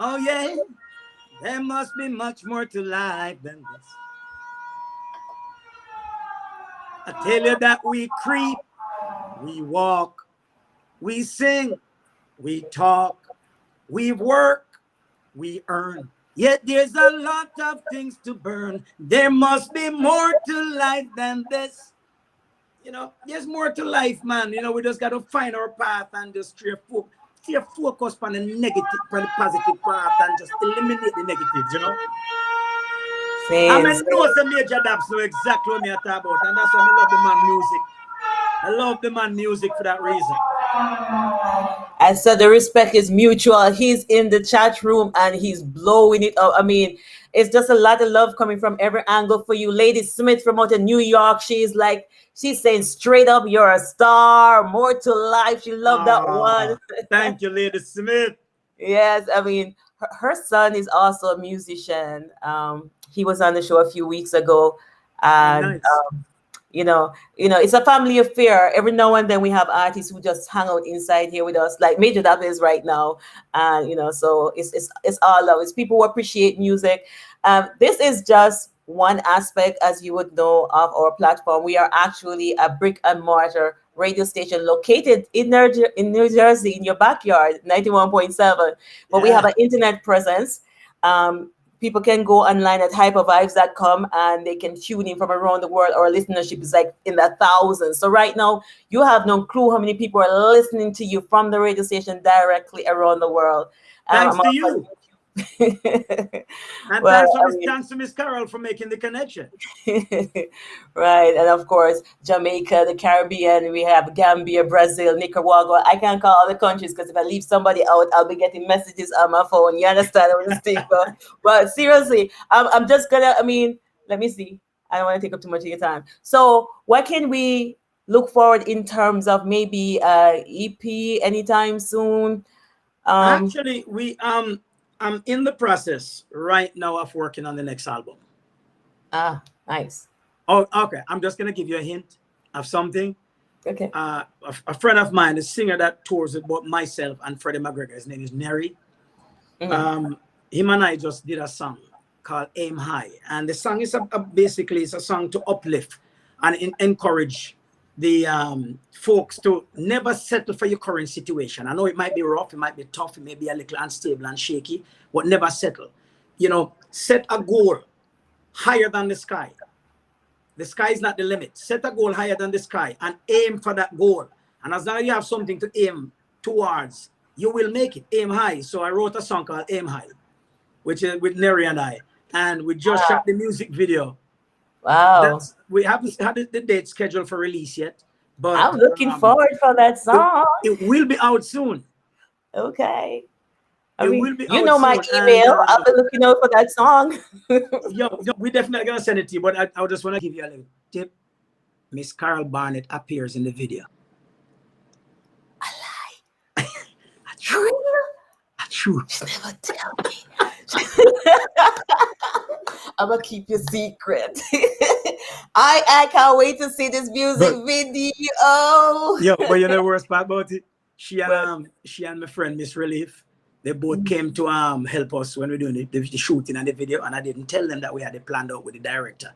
Oh yeah, there must be much more to life than this. I tell you that we creep, we walk, we sing, we talk, we work, we earn. Yet there's a lot of things to burn. There must be more to life than this. There's more to life, man. We just got to find our path and just stay focused on the negative, on the positive part, and just eliminate the negatives, I mean, know some major dabs know exactly what I'm talking about, and that's why I love the man music. I love the man music for that reason. And so the respect is mutual. He's in the chat room and he's blowing it up. I mean, it's just a lot of love coming from every angle for you. Lady Smith from out of New York, she's saying straight up, you're a star, more to life. She loved that one. Thank you, Lady Smith. Yes, I mean, her son is also a musician. He was on the show a few weeks ago, and nice. It's a family affair. Every now and then we have artists who just hang out inside here with us, like Major Dab is right now, and so it's all love. It's people who appreciate music. This is just one aspect, as you would know, of our platform. We are actually a brick and mortar radio station located in New Jersey, in your backyard, 91.7. But we have an internet presence. People can go online at hypervibes.com and they can tune in from around the world. Our listenership is like in the thousands. So right now, you have no clue how many people are listening to you from the radio station directly around the world. Thanks to you. And thanks to Miss Carol for making the connection. Right. And of course, Jamaica, the Caribbean, we have Gambia, Brazil, Nicaragua. I can't call all the countries because if I leave somebody out, I'll be getting messages on my phone. You understand what I'm saying? But seriously, I'm just gonna, let me see. I don't want to take up too much of your time. So what can we look forward in terms of maybe EP anytime soon? Actually, I'm in the process right now of working on the next album. Nice. Oh, okay. I'm just gonna give you a hint of something. Okay. A friend of mine, a singer that tours with both myself and Freddie McGregor, his name is Neri. Mm-hmm. Him and I just did a song called Aim High, and the song is basically it's a song to uplift and encourage the folks to never settle for your current situation. I know it might be rough, it might be tough, it may be a little unstable and shaky, but never settle. Set a goal higher than the sky. The sky is not the limit. Set a goal higher than the sky and aim for that goal. And as long as you have something to aim towards, you will make it. Aim high. So I wrote a song called Aim High, which is with Neri and I. And we just shot the music video. Wow. We haven't had the date scheduled for release yet, but I'm looking forward for that song. It will be out soon. Okay. Will be you know my email. I'll be looking out for that song. We definitely gonna send it to you, but I just want to give you a little tip. Miss Carol Barnett appears in the video. A lie. A true. A true. Never tell me. I'm gonna keep your secret. I can't wait to see this music video. Yeah, but you know the worst part about it? She and my friend Miss Relief, they both came to help us when we're doing the shooting and the video, and I didn't tell them that we had it planned out with the director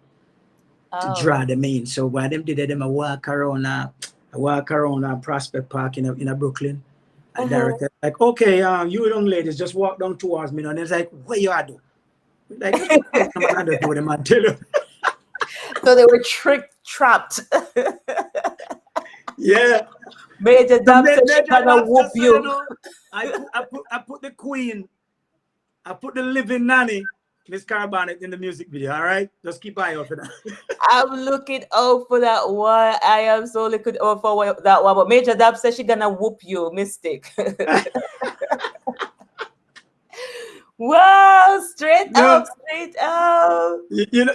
to draw them in. So while them did it, them walk around I walk around Prospect Park in a Brooklyn. I Uh-huh. directed like, okay, you young ladies just walk down towards me. And it's like, what you are do? Like, just put clothes on my hand with them and tell you. So they were trapped. Yeah. Major The Dub said she major gonna boss, whoop just so you. you know, I put the queen, I put the living nanny, Miss Carbonnet, in the music video. All right, just keep eye out for that. I'm looking out for that one. I am so looking out for that one. But Major Dab says she gonna whoop you, Mystic. Wow, straight No, up, straight up. you know,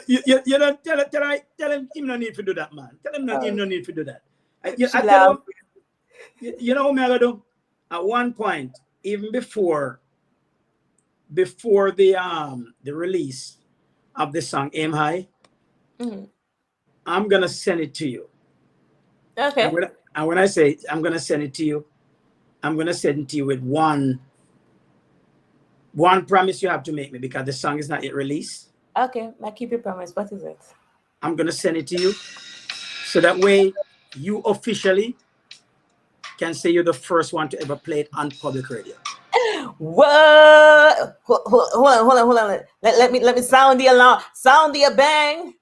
tell him no need to do that, man. Tell him no need to do that. She I tell laughed. you know what I'm gonna do. At one point, even before the release of the song Aim High, Mhm. I'm gonna send it to you. Okay. And when I say I'm gonna send it to you, I'm gonna send it to you with one promise you have to make me because the song is not yet released. Okay. I keep your promise. What is it? I'm gonna send it to you so that way you officially can say you're the first one to ever play it on public radio. What? Hold on. Let me sound the alarm. Sound the bang.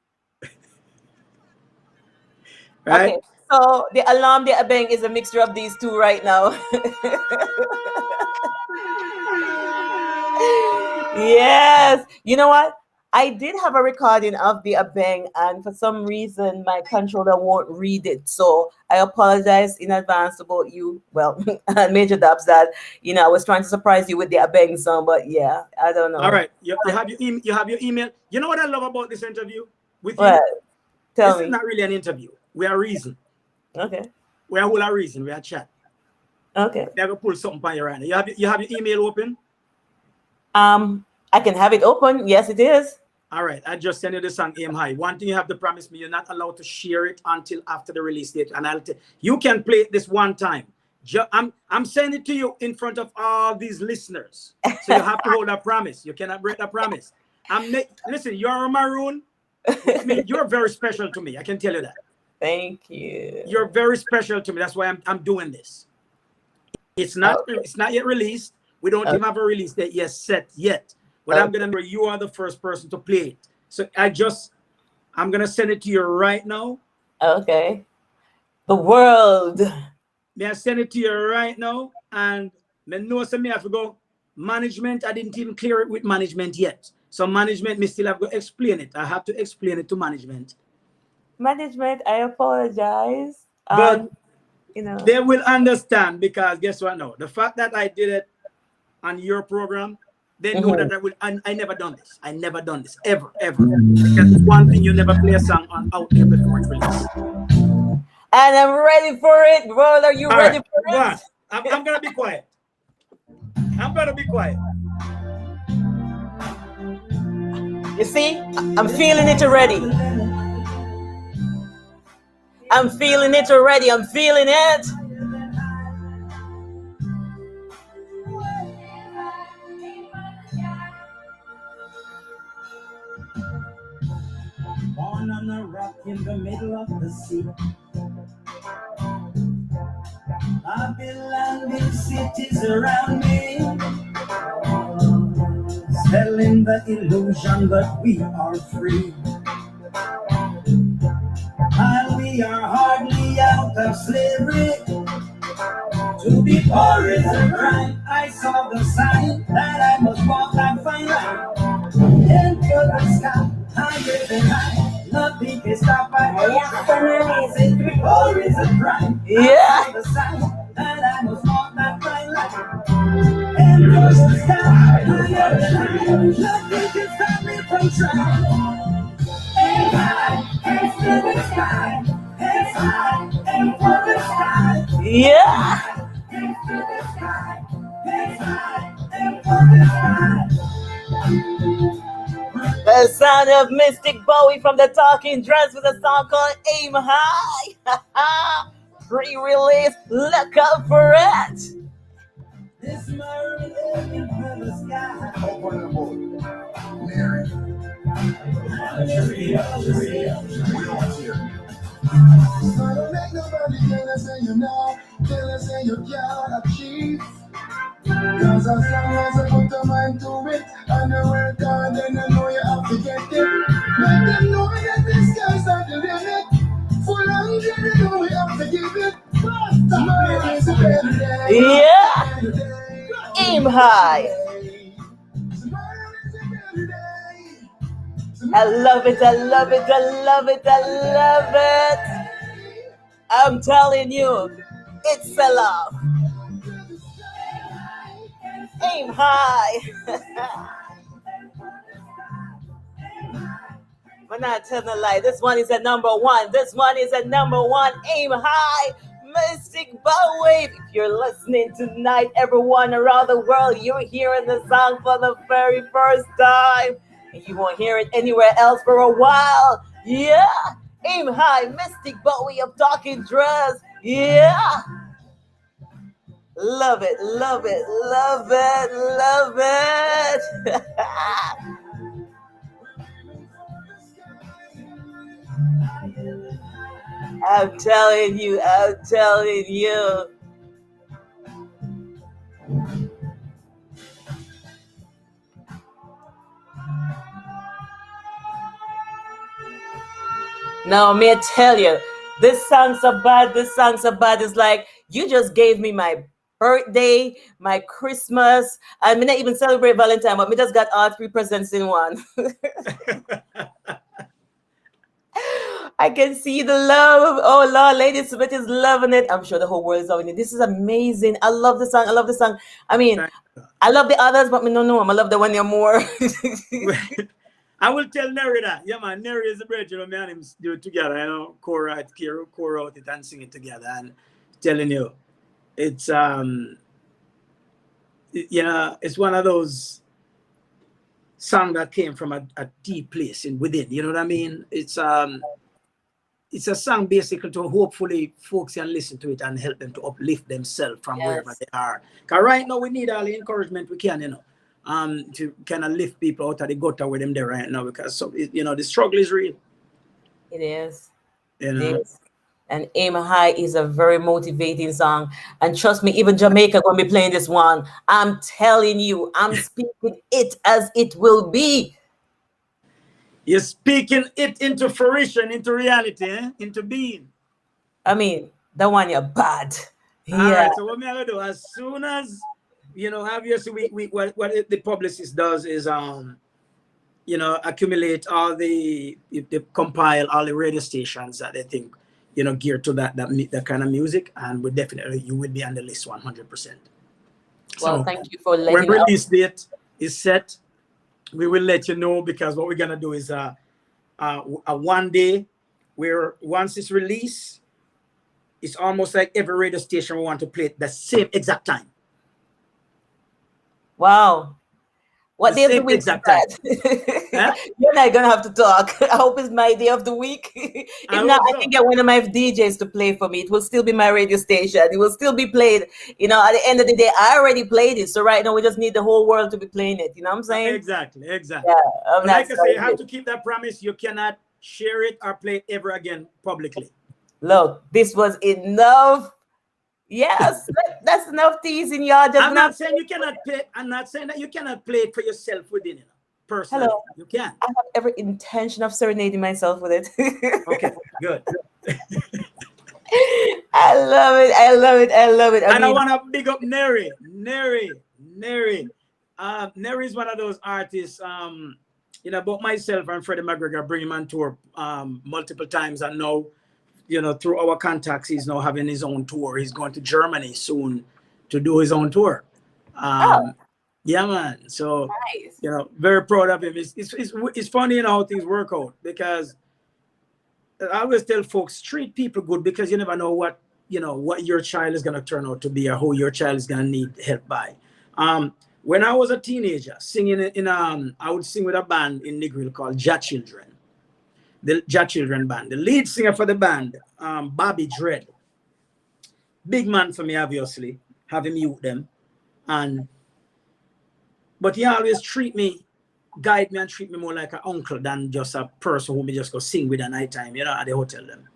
Right? Okay. So the alarm, the bang is a mixture of these two right now. Yes. You know what? I did have a recording of the Abeng, and for some reason, my controller won't read it. So I apologize in advance about you. Well, Major Dubs, that I was trying to surprise you with the Abeng song, but yeah, I don't All know. right. You have you have your email. You know what I love about this interview with What? you? Tell This is me. not really an interview. We are reason. Okay. We are all a reason. We are chat. Okay. Never pull something by your hand. You have your email open? I can have it open. Yes, it is. All right, I just sent you the song Aim High. One thing you have to promise me, you're not allowed to share it until after the release date. And you can play it this one time. I'm sending it to you in front of all these listeners. So you have to hold a promise. You cannot break the promise. Listen, you're a maroon, which means you're very special to me. I can tell you that. Thank you. You're very special to me. That's why I'm doing this. It's not yet released. We don't even have a release date set yet. But I'm gonna you are the first person to play it. So I'm gonna send it to you right now. Okay. The world. May I send it to you right now? And me know some me have to go management. I didn't even clear it with management yet. So management, me still have to explain it. I have to explain it to management. Management, I apologize. But They they will understand because guess what now? The fact that I did it on your program, they know that I never done this. I never done this ever. Because it's one thing, you never play a song out there before it's released. And I'm ready for it, bro. Are you ready for Go it? on. I'm gonna be quiet. I'm gonna be quiet. You see, I'm feeling it already. I'm feeling it already. I'm feeling it. Born on a rock in the middle of the sea. I've been landing cities around me, selling the illusion that we are free. And we are hardly out of slavery. To be poor is a crime. I saw the sign that I must walk that fine line. Into the sky, higher than high. Nothing can stop my say to be poor is a crime. Yeah. I saw the sign that I must walk that fine line. Into the sky, higher than high. Nothing can stop me from trying. Aim high, into the sky. Aim high, aim for the sky. Yeah. Into the sky. Aim high, aim for the sky. The sound of Mystic Bowie from the Talking Drums with a song called Aim High. Pre-release, look out for it. This maroon aiming for the sky. Open the book. Mary. We don't here. So don't make nobody tell us say you know, tell us say you can't achieve. Cause as long as you put your mind to it and you work hard, then you know you have to get it. Make them know that the skies are the limit. Full on you know we have to give it. Tomorrow is a better day. Yeah. Better day. Aim high. Tomorrow is a better day. I love it. I love it. I love it. I love it. I'm telling you, it's a love. Aim high. I'm not telling a lie. This one is a number one. This one is a number one. Aim high. Mystic Bowie. If you're listening tonight, everyone around the world, you're hearing the song for the very first time. And you won't hear it anywhere else for a while. Yeah. Aim high. Mystic Bowie of Talking Dress. Yeah. Love it. Love it. Love it. Love it. I'm telling you, I'm telling you. Now, may I tell you, this song so bad, this song so bad. It's like you just gave me my birthday, my Christmas. I may not even celebrate Valentine, but we just got all three presents in one. I can see the love. Oh Lord, Lady Smith is loving it. I'm sure the whole world is loving it. This is amazing. I love the song. I love the song. I mean, I love the others, but me no know them. I love the one you're more. I will tell Neri that. Yeah, man, Neri is the bridge. You know, me and him do it together. You know, core out it and sing it together. And telling you, it's it's one of those songs that came from a deep place within. You know what I mean? It's a song basically to hopefully folks can listen to it and help them to uplift themselves from wherever they are. Because right now we need all the encouragement we can, to kind of lift people out of the gutter with them there right now, because the struggle is real. It is. It is. And Aim High is a very motivating song. And trust me, even Jamaica gonna be playing this one. I'm telling you, I'm speaking it as it will be. You're speaking it into fruition, into reality, into being. I mean, the one you're bad. All right, so what I'm gonna do, as soon as obviously what the publicist does is accumulate all they compile all the radio stations that they think geared to that kind of music, and you will be on the list 100%. Well, so thank you for letting when release date is set, we will let you know, because what we're gonna do is a one day where once it's released, it's almost like every radio station we want to play at the same exact time. Wow. What day of the week is that? Huh? You're not gonna have to talk. I hope it's my day of the week. If not, I can get one of my DJs to play for me. It will still be my radio station. It will still be played. At the end of the day, I already played it. So right now we just need the whole world to be playing it. You know what I'm saying? Exactly. Yeah, Like I say, you have to keep that promise. You cannot share it or play it ever again publicly. Look, this was enough. Yes, that's enough teasing, y'all. I'm not saying you cannot play. I'm not saying that you cannot play it for yourself within it. Personally, you can. I have every intention of serenading myself with it. Okay, good. I love it. I love it. I love it. I want to big up Neri. Neri is one of those artists. Both myself and Freddie McGregor bring him on tour multiple times, and now, through our contacts, he's now having his own tour. He's going to Germany soon to do his own tour. Yeah, man. So, nice. Very proud of him. It's funny, how things work out, because I always tell folks, treat people good, because you never know what your child is going to turn out to be, or who your child is going to need help by. When I was a teenager, singing I would sing with a band in Negril called Ja Children. The Ja Children band. The lead singer for the band, Bobby Dredd. Big man for me, obviously. Have him mute them. But he always guide me and treat me more like an uncle than just a person who me just go sing with at night time, at the hotel them.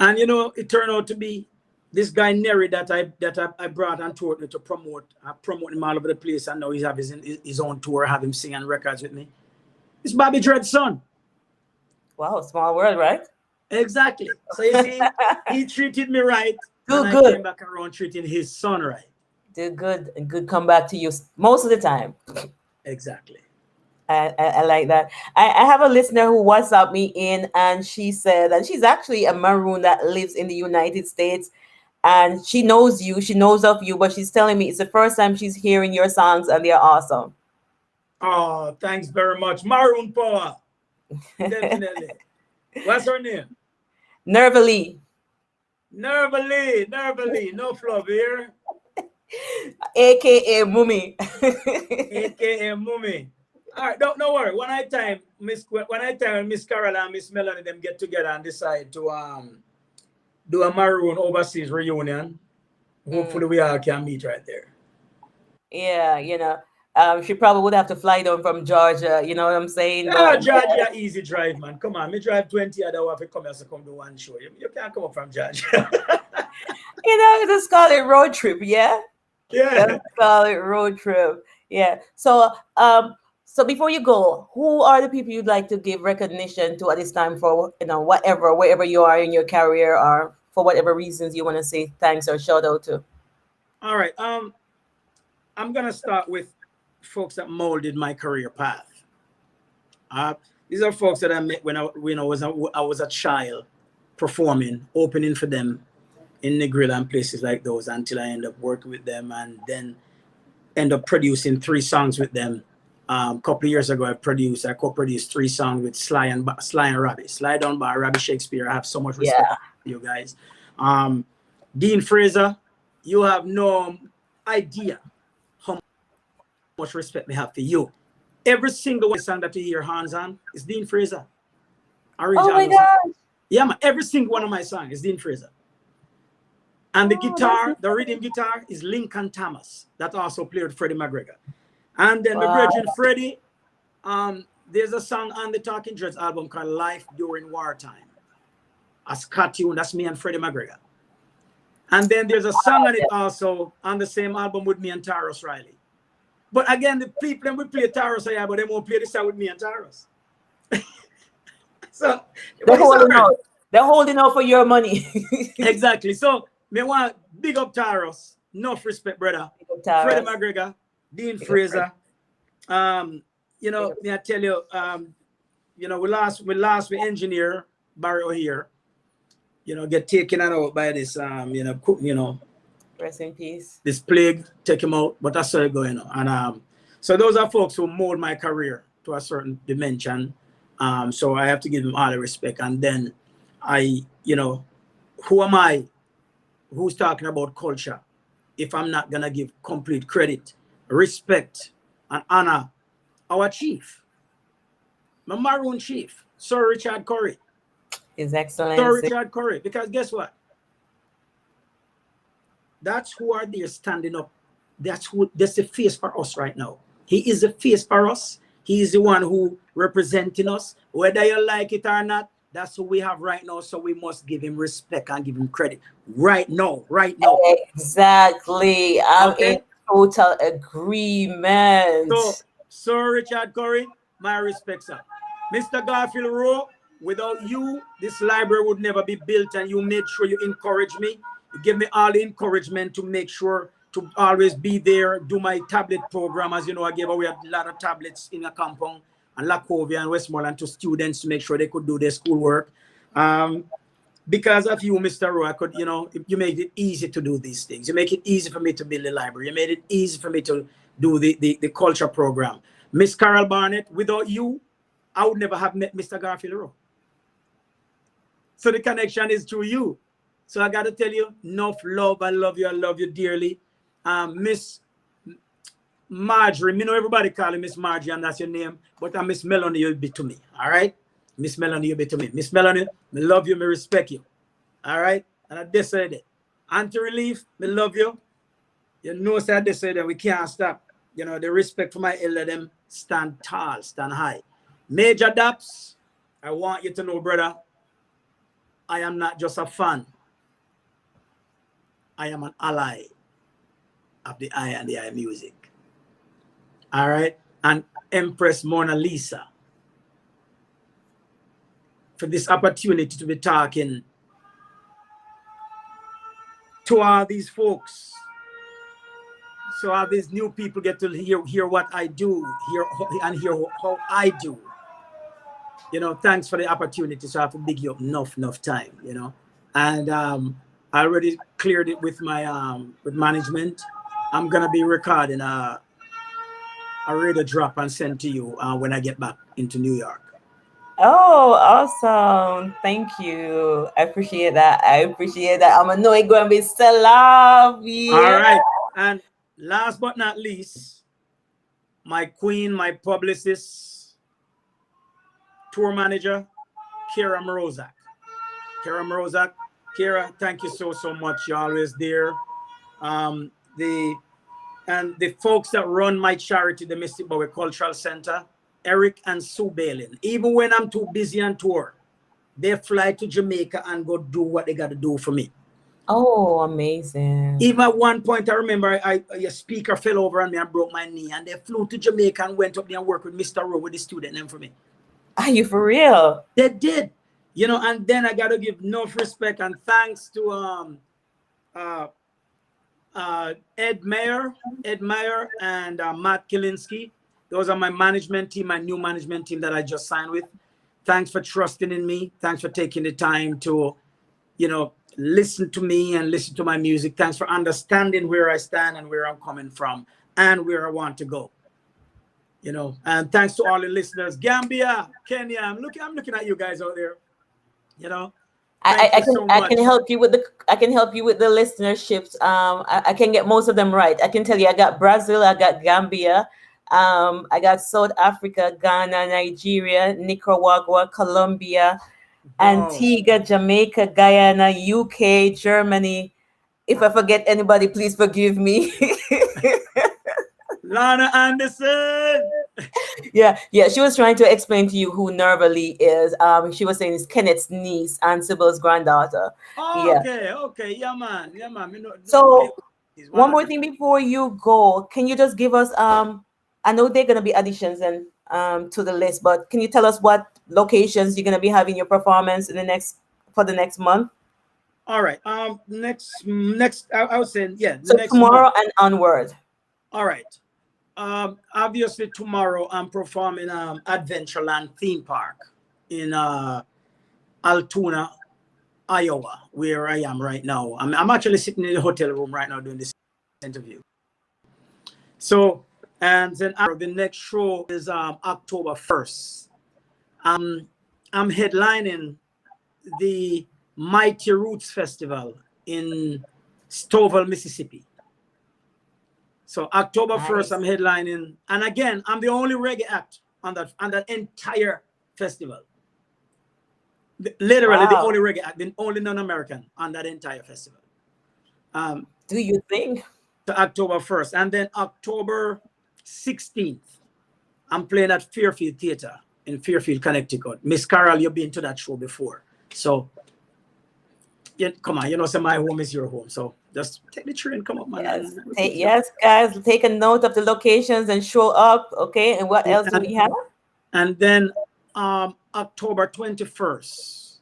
And you know, it turned out to be this guy Neri that I brought on tour to promote. I promote him all over the place, and now he's have his own tour, have him singing records with me. It's Bobby Dread's son. Wow, small world, right? Exactly. So you see, he treated me right, Do and I good. came back around treating his son right. Do good, and good come back to you most of the time. Exactly. I like that. I have a listener who WhatsApp me in, and she said, and she's actually a Maroon that lives in the United States, and she knows you, she knows of you, but she's telling me it's the first time she's hearing your songs, and they're awesome. Oh, thanks very much. Maroon Power. Definitely. What's her name? Nervally, Nervally. No flub here. aka Mummy. AKA Mummy. All right, don't worry. When I time Miss Carol and Miss Melanie them get together and decide to do a Maroon overseas reunion, hopefully we all can meet right there. Yeah, she probably would have to fly down from Georgia, you know what I'm saying? Ah, But Georgia, easy drive, man. Come on, me drive 20 other way to come here to come do one show. You can't come up from Georgia. just call it road trip, yeah? Yeah. Let's call it road trip. Yeah. So before you go, who are the people you'd like to give recognition to at this time for wherever you are in your career, or for whatever reasons you want to say thanks or shout out to? All right. I'm gonna start with folks that molded my career path. These are folks that I met when I was a child, performing, opening for them in the grill and places like those, until I end up working with them and then end up producing 3 songs with them. A couple of years ago, I co-produced 3 songs with Sly and Robbie. Sly Down by Robbie Shakespeare. I have so much respect for you guys. Dean Fraser, you have no idea how much respect we have for you. Every single one song that you hear hands on is Dean Fraser. Oh my gosh. Yeah, man, every single one of my songs is Dean Fraser. And the guitar, the rhythm guitar, is Lincoln Thomas, that also played with Freddie McGregor. And then my brethren Freddie, there's a song on the Talking Dreads album called Life During Wartime. A Scott tune, that's me and Freddie McGregor. And then there's a song on it also on the same album with me and Taros Riley. But again, the people that we play Taros, but they won't play this song with me and Taros. So they're holding out for your money. Exactly. So me want big up Taros. Enough respect, brother. Freddie McGregor, Dean Fraser. Me I tell you, we lost the engineer Barry O'Hare. Get taken out by this Rest in peace. This plague take him out, but that's how it going on. And so those are folks who mold my career to a certain dimension. So I have to give them all the respect. And then who am I? Who's talking about culture if I'm not gonna give complete credit, respect, and honor our chief, my Maroon chief, Sir Richard Curry. His Excellency. Sir Richard Curry, because guess what? That's who are there standing up. That's the face for us right now. He is the face for us. He is the one who representing us. Whether you like it or not, that's who we have right now. So we must give him respect and give him credit. Right now. Exactly. I'm in total agreement. So, Sir Richard Curry, my respects, sir. Mr. Garfield Rowe, without you, this library would never be built, and you made sure you encourage me. You give me all the encouragement to make sure to always be there, do my tablet program. As you know, I gave away a lot of tablets in a compound and Lacovia and Westmoreland to students to make sure they could do their schoolwork. Because of you, Mr. Rowe, I could, you made it easy to do these things. You make it easy for me to build the library. You made it easy for me to do the culture program. Miss Carol Barnett, without you, I would never have met Mr. Garfield Rowe. So the connection is through you. So I got to tell you, enough love. I love you dearly. Miss Marjorie, me know everybody call you Miss Marjorie, and that's your name, but Miss Melanie, you'll be to me, all right? Miss Melanie, you'll be to me. Miss Melanie, me love you, me respect you, all right? And I decided it. Anti-relief, me love you. You know, so I decided we can't stop. The respect for my elder, them stand tall, stand high. Major Daps, I want you to know, brother, I am not just a fan. I am an ally of the I and the I music. All right. And Empress MonaLisa, for this opportunity to be talking to all these folks. So all these new people get to hear what I do, hear how I do. You know, thanks for the opportunity. So I have to big you up enough time, you know. And I already cleared it with my with management. I'm gonna be recording a radio drop and send to you when I get back into New York. Oh, awesome. Thank you. I appreciate that. I appreciate that. I'm gonna know it's gonna be still love. All Yeah. right. And last but not least, my queen, my publicist, tour manager, Kira Morozak. Kira Morozak. Kira, thank you so much. You're always there. The folks that run my charity, the Mystic Bowie Cultural Center, Eric and Sue Balin. Even when I'm too busy on tour, they fly to Jamaica and go do what they got to do for me. Oh, amazing. Even at one point, I remember a speaker fell over on me and broke my knee, and they flew to Jamaica and went up there and worked with Mr. Rowe, with the student name for me. Are you for real? They did. You know, and then I got to give enough respect and thanks to Ed Meyer and Matt Kilinski. Those are my management team, my new management team that I just signed with. Thanks for trusting in me. Thanks for taking the time to, you know, listen to me and listen to my music. Thanks for understanding where I stand and where I'm coming from and where I want to go. You know, and thanks to all the listeners. Gambia, Kenya, I'm looking at you guys out there. You know, I can help you with the listenerships. I can get most of them right. I can tell you I got Brazil, I got Gambia, I got South Africa, Ghana, Nigeria, Nicaragua, Colombia, Antigua, Jamaica, Guyana, UK, Germany. If I forget anybody, please forgive me. Lana Anderson. Yeah. She was trying to explain to you who Nerva Lee is. She was saying it's Kenneth's niece and Sybil's granddaughter. Oh, yeah. Okay. Yeah, man. You know, so one more thing before you go, can you just give us I know they're gonna be additions and to the list, but can you tell us what locations you're gonna be having your performance in the next month? All right. Next I would say, yeah. So tomorrow month. And onward. All right. Obviously tomorrow I'm performing Adventureland theme park in Altoona, Iowa, where I am right now. I'm actually sitting in the hotel room right now doing this interview. So, and then the next show is October 1st. I'm headlining the Mighty Roots Festival in Stovall, Mississippi. So October 1st, I'm headlining, and again, I'm the only reggae act on that entire festival. Literally, the only reggae act, the only non-American on that entire festival. Do you think? To October 1st, and then October 16th, I'm playing at Fairfield Theater in Fairfield, Connecticut. Miss Carol, you've been to that show before, so yeah, come on, you know, so my home is your home, so just take the train, come up, man. Yes, guys, take a note of the locations and show up, okay? And what else do we have? And then October 21st,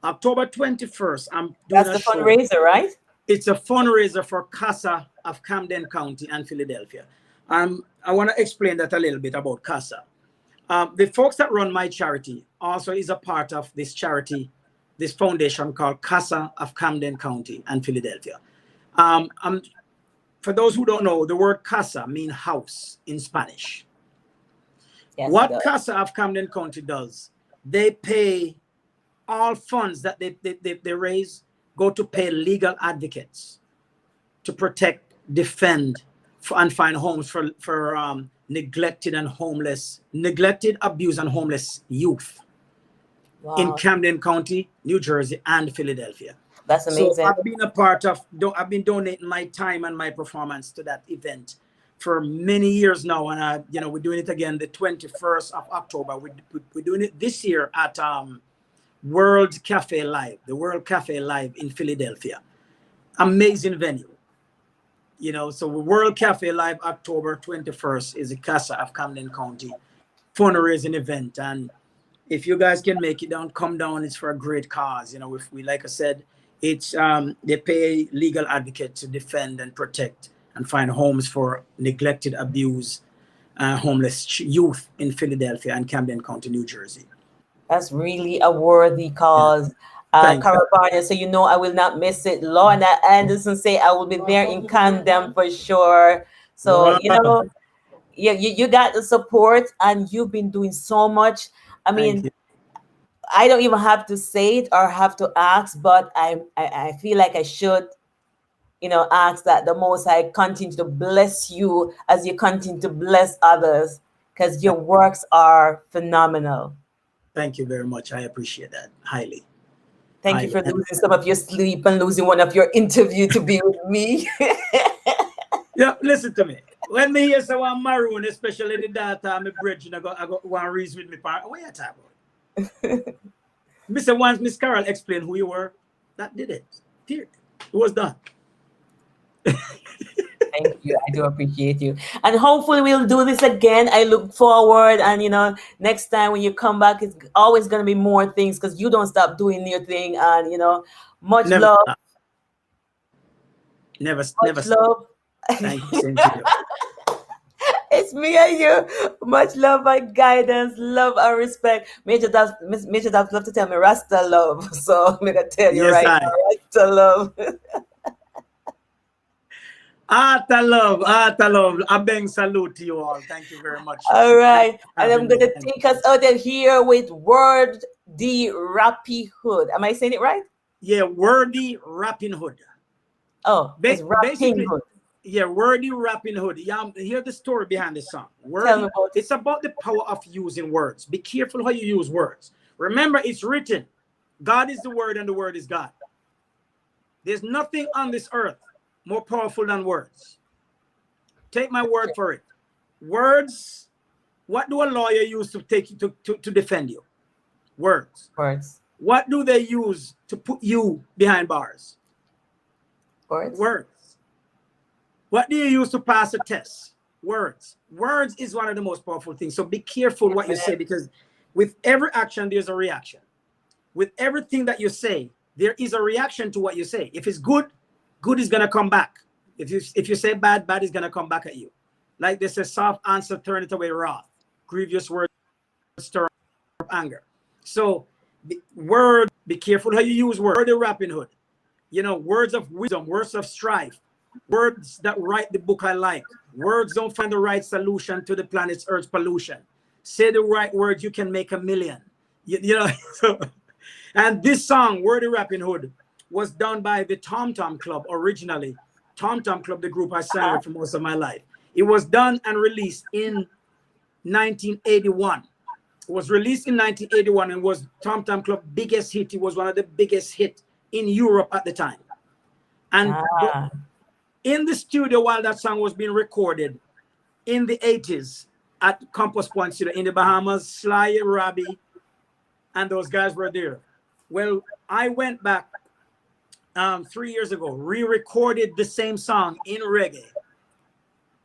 I'm doing that's the show. Fundraiser, right? It's a fundraiser for CASA of Camden County and Philadelphia. I want to explain that a little bit about CASA. The folks that run my charity also is a part of this charity, this foundation called CASA of Camden County and Philadelphia. For those who don't know, the word casa means house in Spanish. Yes, what CASA of Camden County does, they pay all funds that they raise, go to pay legal advocates to protect, defend, and find homes for neglected, abused, and homeless youth. Wow. In Camden County, New Jersey, and Philadelphia. That's amazing. So I've been donating my time and my performance to that event for many years now, and we're doing it again the 21st of October. We're doing it this year at World Cafe Live, the World Cafe Live in Philadelphia. Amazing venue. You know, so World Cafe Live, October 21st, is a CASA of Camden County fundraising event. And if you guys can make it down, come down. It's for a great cause. You know, if we, like I said, it's they pay legal advocates to defend and protect and find homes for neglected, abused, homeless youth in Philadelphia and Camden County, New Jersey. That's really a worthy cause. Thank you. Carol Barnes, so you know I will not miss it. Lorna Anderson say I will be there in Camden for sure. So, you Wow. know, you got the support and you've been doing so much. I Thank mean, you. I don't even have to say it or have to ask, but I feel like I should, you know, ask that the Most High continue to bless you as you continue to bless others, because your works are phenomenal. Thank you very much. I appreciate that highly. Thank you Highly. for losing some of your sleep and losing one of your interview to be with me. Yeah, listen to me. When me hear someone maroon, especially the data, I'm a bridge, and I got one reason with me. What you talking about? Mr. Once Miss Carol explained who you were, that did it. Period. It was done. Thank you. I do appreciate you. And hopefully we'll do this again. I look forward. And, you know, next time when you come back, it's always going to be more things because you don't stop doing your thing. And, you know, much Never love. stop. Never Much love. Thank you. Same to you. It's me and you. Much love and guidance, love and respect. Major does love to tell me Rasta love. So I'm gonna tell you Yes, right I. now, Rasta love. Ata love. A bang salute to you all. Thank you very much. All right. And I'm Having me. gonna take us out of here with Word the Rappy Hood. Am I saying it right? Yeah, Wordy Rapping Hood. Oh, it's Rapping Basically, Hood. yeah, Wordy Rapping Hood. Yeah, hear the story behind the song. Tell me Wordy, about it. it's about the power of using words. Be careful how you use words. Remember, it's written, God is the word and the word is God. There's nothing on this earth more powerful than words. Take my word for it. Words, what do a lawyer use to take you to defend you? Words. Words. What do they use to put you behind bars? Words. Words. What do you use to pass a test? Words. Words is one of the most powerful things. So be careful what you say, because with every action, there's a reaction. With everything that you say, there is a reaction to what you say. If it's good, good is going to come back. If you say bad, bad is going to come back at you. Like they say, soft answer, turn it away wrath. Grievous words stir up anger. So be careful how you use words. Word the Rapping Hood. You know, words of wisdom, words of strife, words that write the book I like. Words don't find the right solution to the planet's Earth's pollution. Say the right words, you can make a million. You know, so, and this song, Word the Rapping Hood, was done by the Tom Tom Club originally. Tom Tom Club, the group I sang with for most of my life. It was done and released in 1981. It was released in 1981 and was Tom Tom Club's biggest hit. It was one of the biggest hits in Europe at the time. And in the studio while that song was being recorded in the 80s at Compass Point Studio in the Bahamas, Sly, Robbie, and those guys were there. Well, I went back 3 years ago, re-recorded the same song in reggae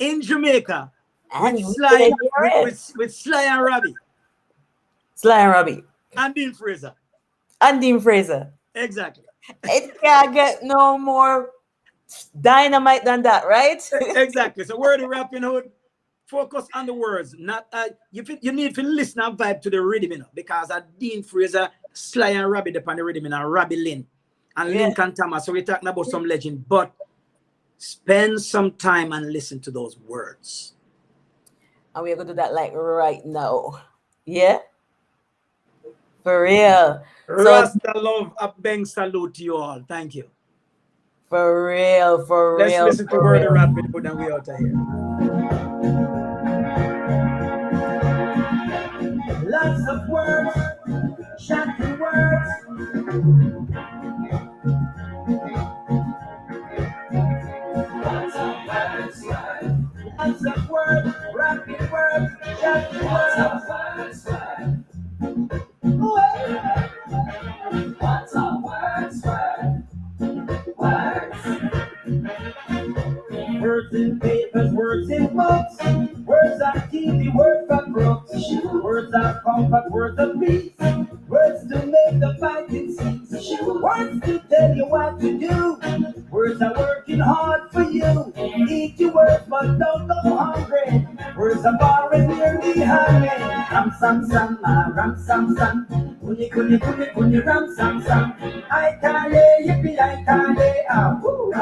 in Jamaica with Sly, with Sly and Robbie. Sly and Robbie. And Dean Fraser. And Dean Fraser. Exactly. It can't get no more dynamite than that, right? Exactly. So Word the Rapping Hood, focus on the words. Not you need to listen and vibe to the rhythm, you know, because Dean Fraser, Sly and Robbie upon the rhythm, and Robbie Lynn and Lincoln Thomas. So we're talking about some legend, but spend some time and listen to those words. And we're gonna do that like right now. Yeah. For real. Rasta love, a bang salute to you all. Thank you. For real, for real. Let's listen to Word the Rapping Hood and we out of here. Lots of words, shocking words. Lots of words, rapping words, shocking words. words in papers, words in books, words on TV, words for crooks, words of comfort, words of peace, words to make the fighting cease, words to tell you what to do, words are working hard for you. Eat your words, but don't go hungry. Words are borrowed nearly hungry. Ram sam sam, ram sam sam. Kuni kuni kuni kuni ram sam sam. I can't yippee, I can't woo woo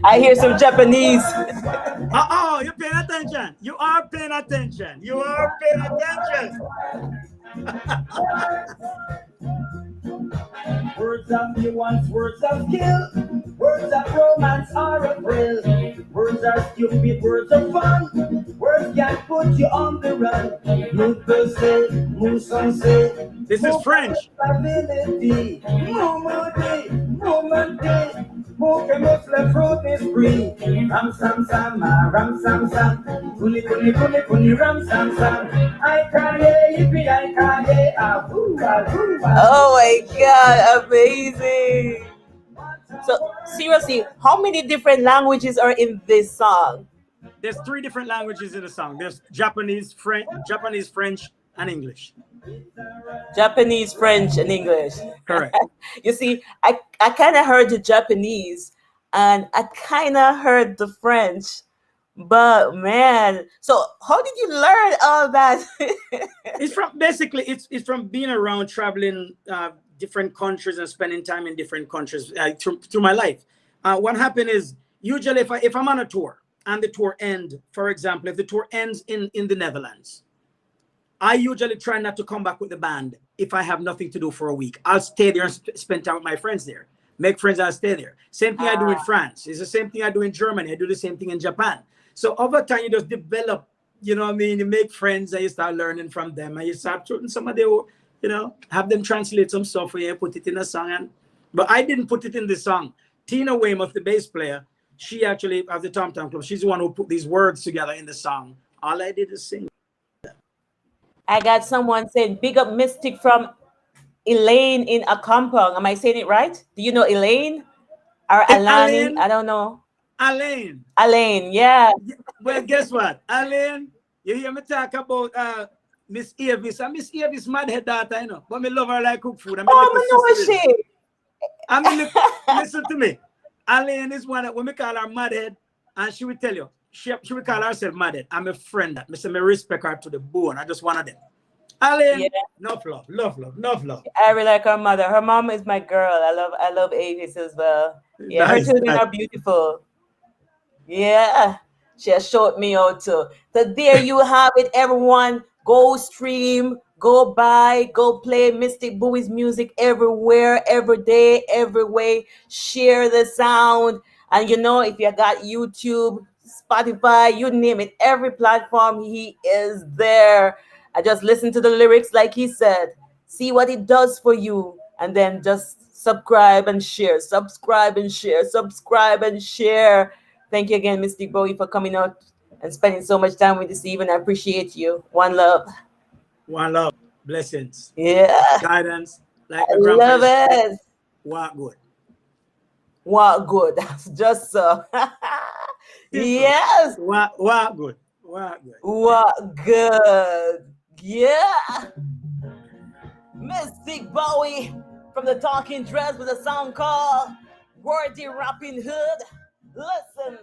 I hear some Japanese. Oh, you're paying attention. You are paying attention. You are paying attention. Words of nuance, words of skill, words of romance are a thrill. Words are stupid, words are fun. Words can put you on the run. This is French. Ram sam sam, ram sam sam. Kuni kuni kuni kuni ram sam sam. I can't yippee, I can't woo woo. Oh my God, amazing. So seriously, how many different languages are in this song? There's 3 different languages in the song. There's Japanese, French, and English. Japanese, French, and English. Correct. You see, I kind of heard the Japanese and I kind of heard the French, but man, so how did you learn all that? It's from basically it's from being around, traveling different countries and spending time in different countries through my life. What happened is usually if I'm on a tour and the tour ends, for example, if the tour ends in the Netherlands, I usually try not to come back with the band if I have nothing to do for a week. I'll stay there and spend time with my friends there. Make friends, I'll stay there. Same thing I do in France. It's the same thing I do in Germany. I do the same thing in Japan. So over time, you just develop, you know what I mean? You make friends and you start learning from them. And you start putting some of their, have them translate some stuff for you, put it in a song. But I didn't put it in the song. Tina Weymouth, the bass player, she actually, of the Tom Tom Club, she's the one who put these words together in the song. All I did is sing. I got someone saying, big up Mystic from Elaine in Akampong. Am I saying it right? Do you know Elaine? Or Alani? Alain. I don't know. Alain. Alain, yeah. Well, guess what? Alain, you hear me talk about Miss Avis. And Miss Avis madhead daughter, you know. But me love her like cook food. I Oh, no, she. I mean, listen to me. Alain is one that when we call her madhead, and she will tell you, she will call herself madhead. I'm a friend that. I respect her to the bone. I just one of them. Alain, Yeah. enough love. I really like her mother. Her mom is my girl. I love Avis as well. Yeah, Nice, her children nice. are beautiful. Yeah, she has showed me out too. So there you have it, everyone. Go stream, go buy, go play Mystic Bowie's music everywhere, every day, every way. Share the sound. And if you got YouTube, Spotify, you name it, every platform, he is there. I just listen to the lyrics like he said. See what it does for you. And then just subscribe and share. Subscribe and share. Subscribe and share. Thank you again, Mystic Bowie, for coming out and spending so much time with us, Stephen. I appreciate you. One love. One love. Blessings. Yeah. Guidance. Like I my grandpa love used to say, it. walk good. What good. That's just so. Yes. Walk good. Walk good. What good. Yeah. Mystic Bowie from the Talking Dreads with a song called Worthy Rapping Hood. Listen.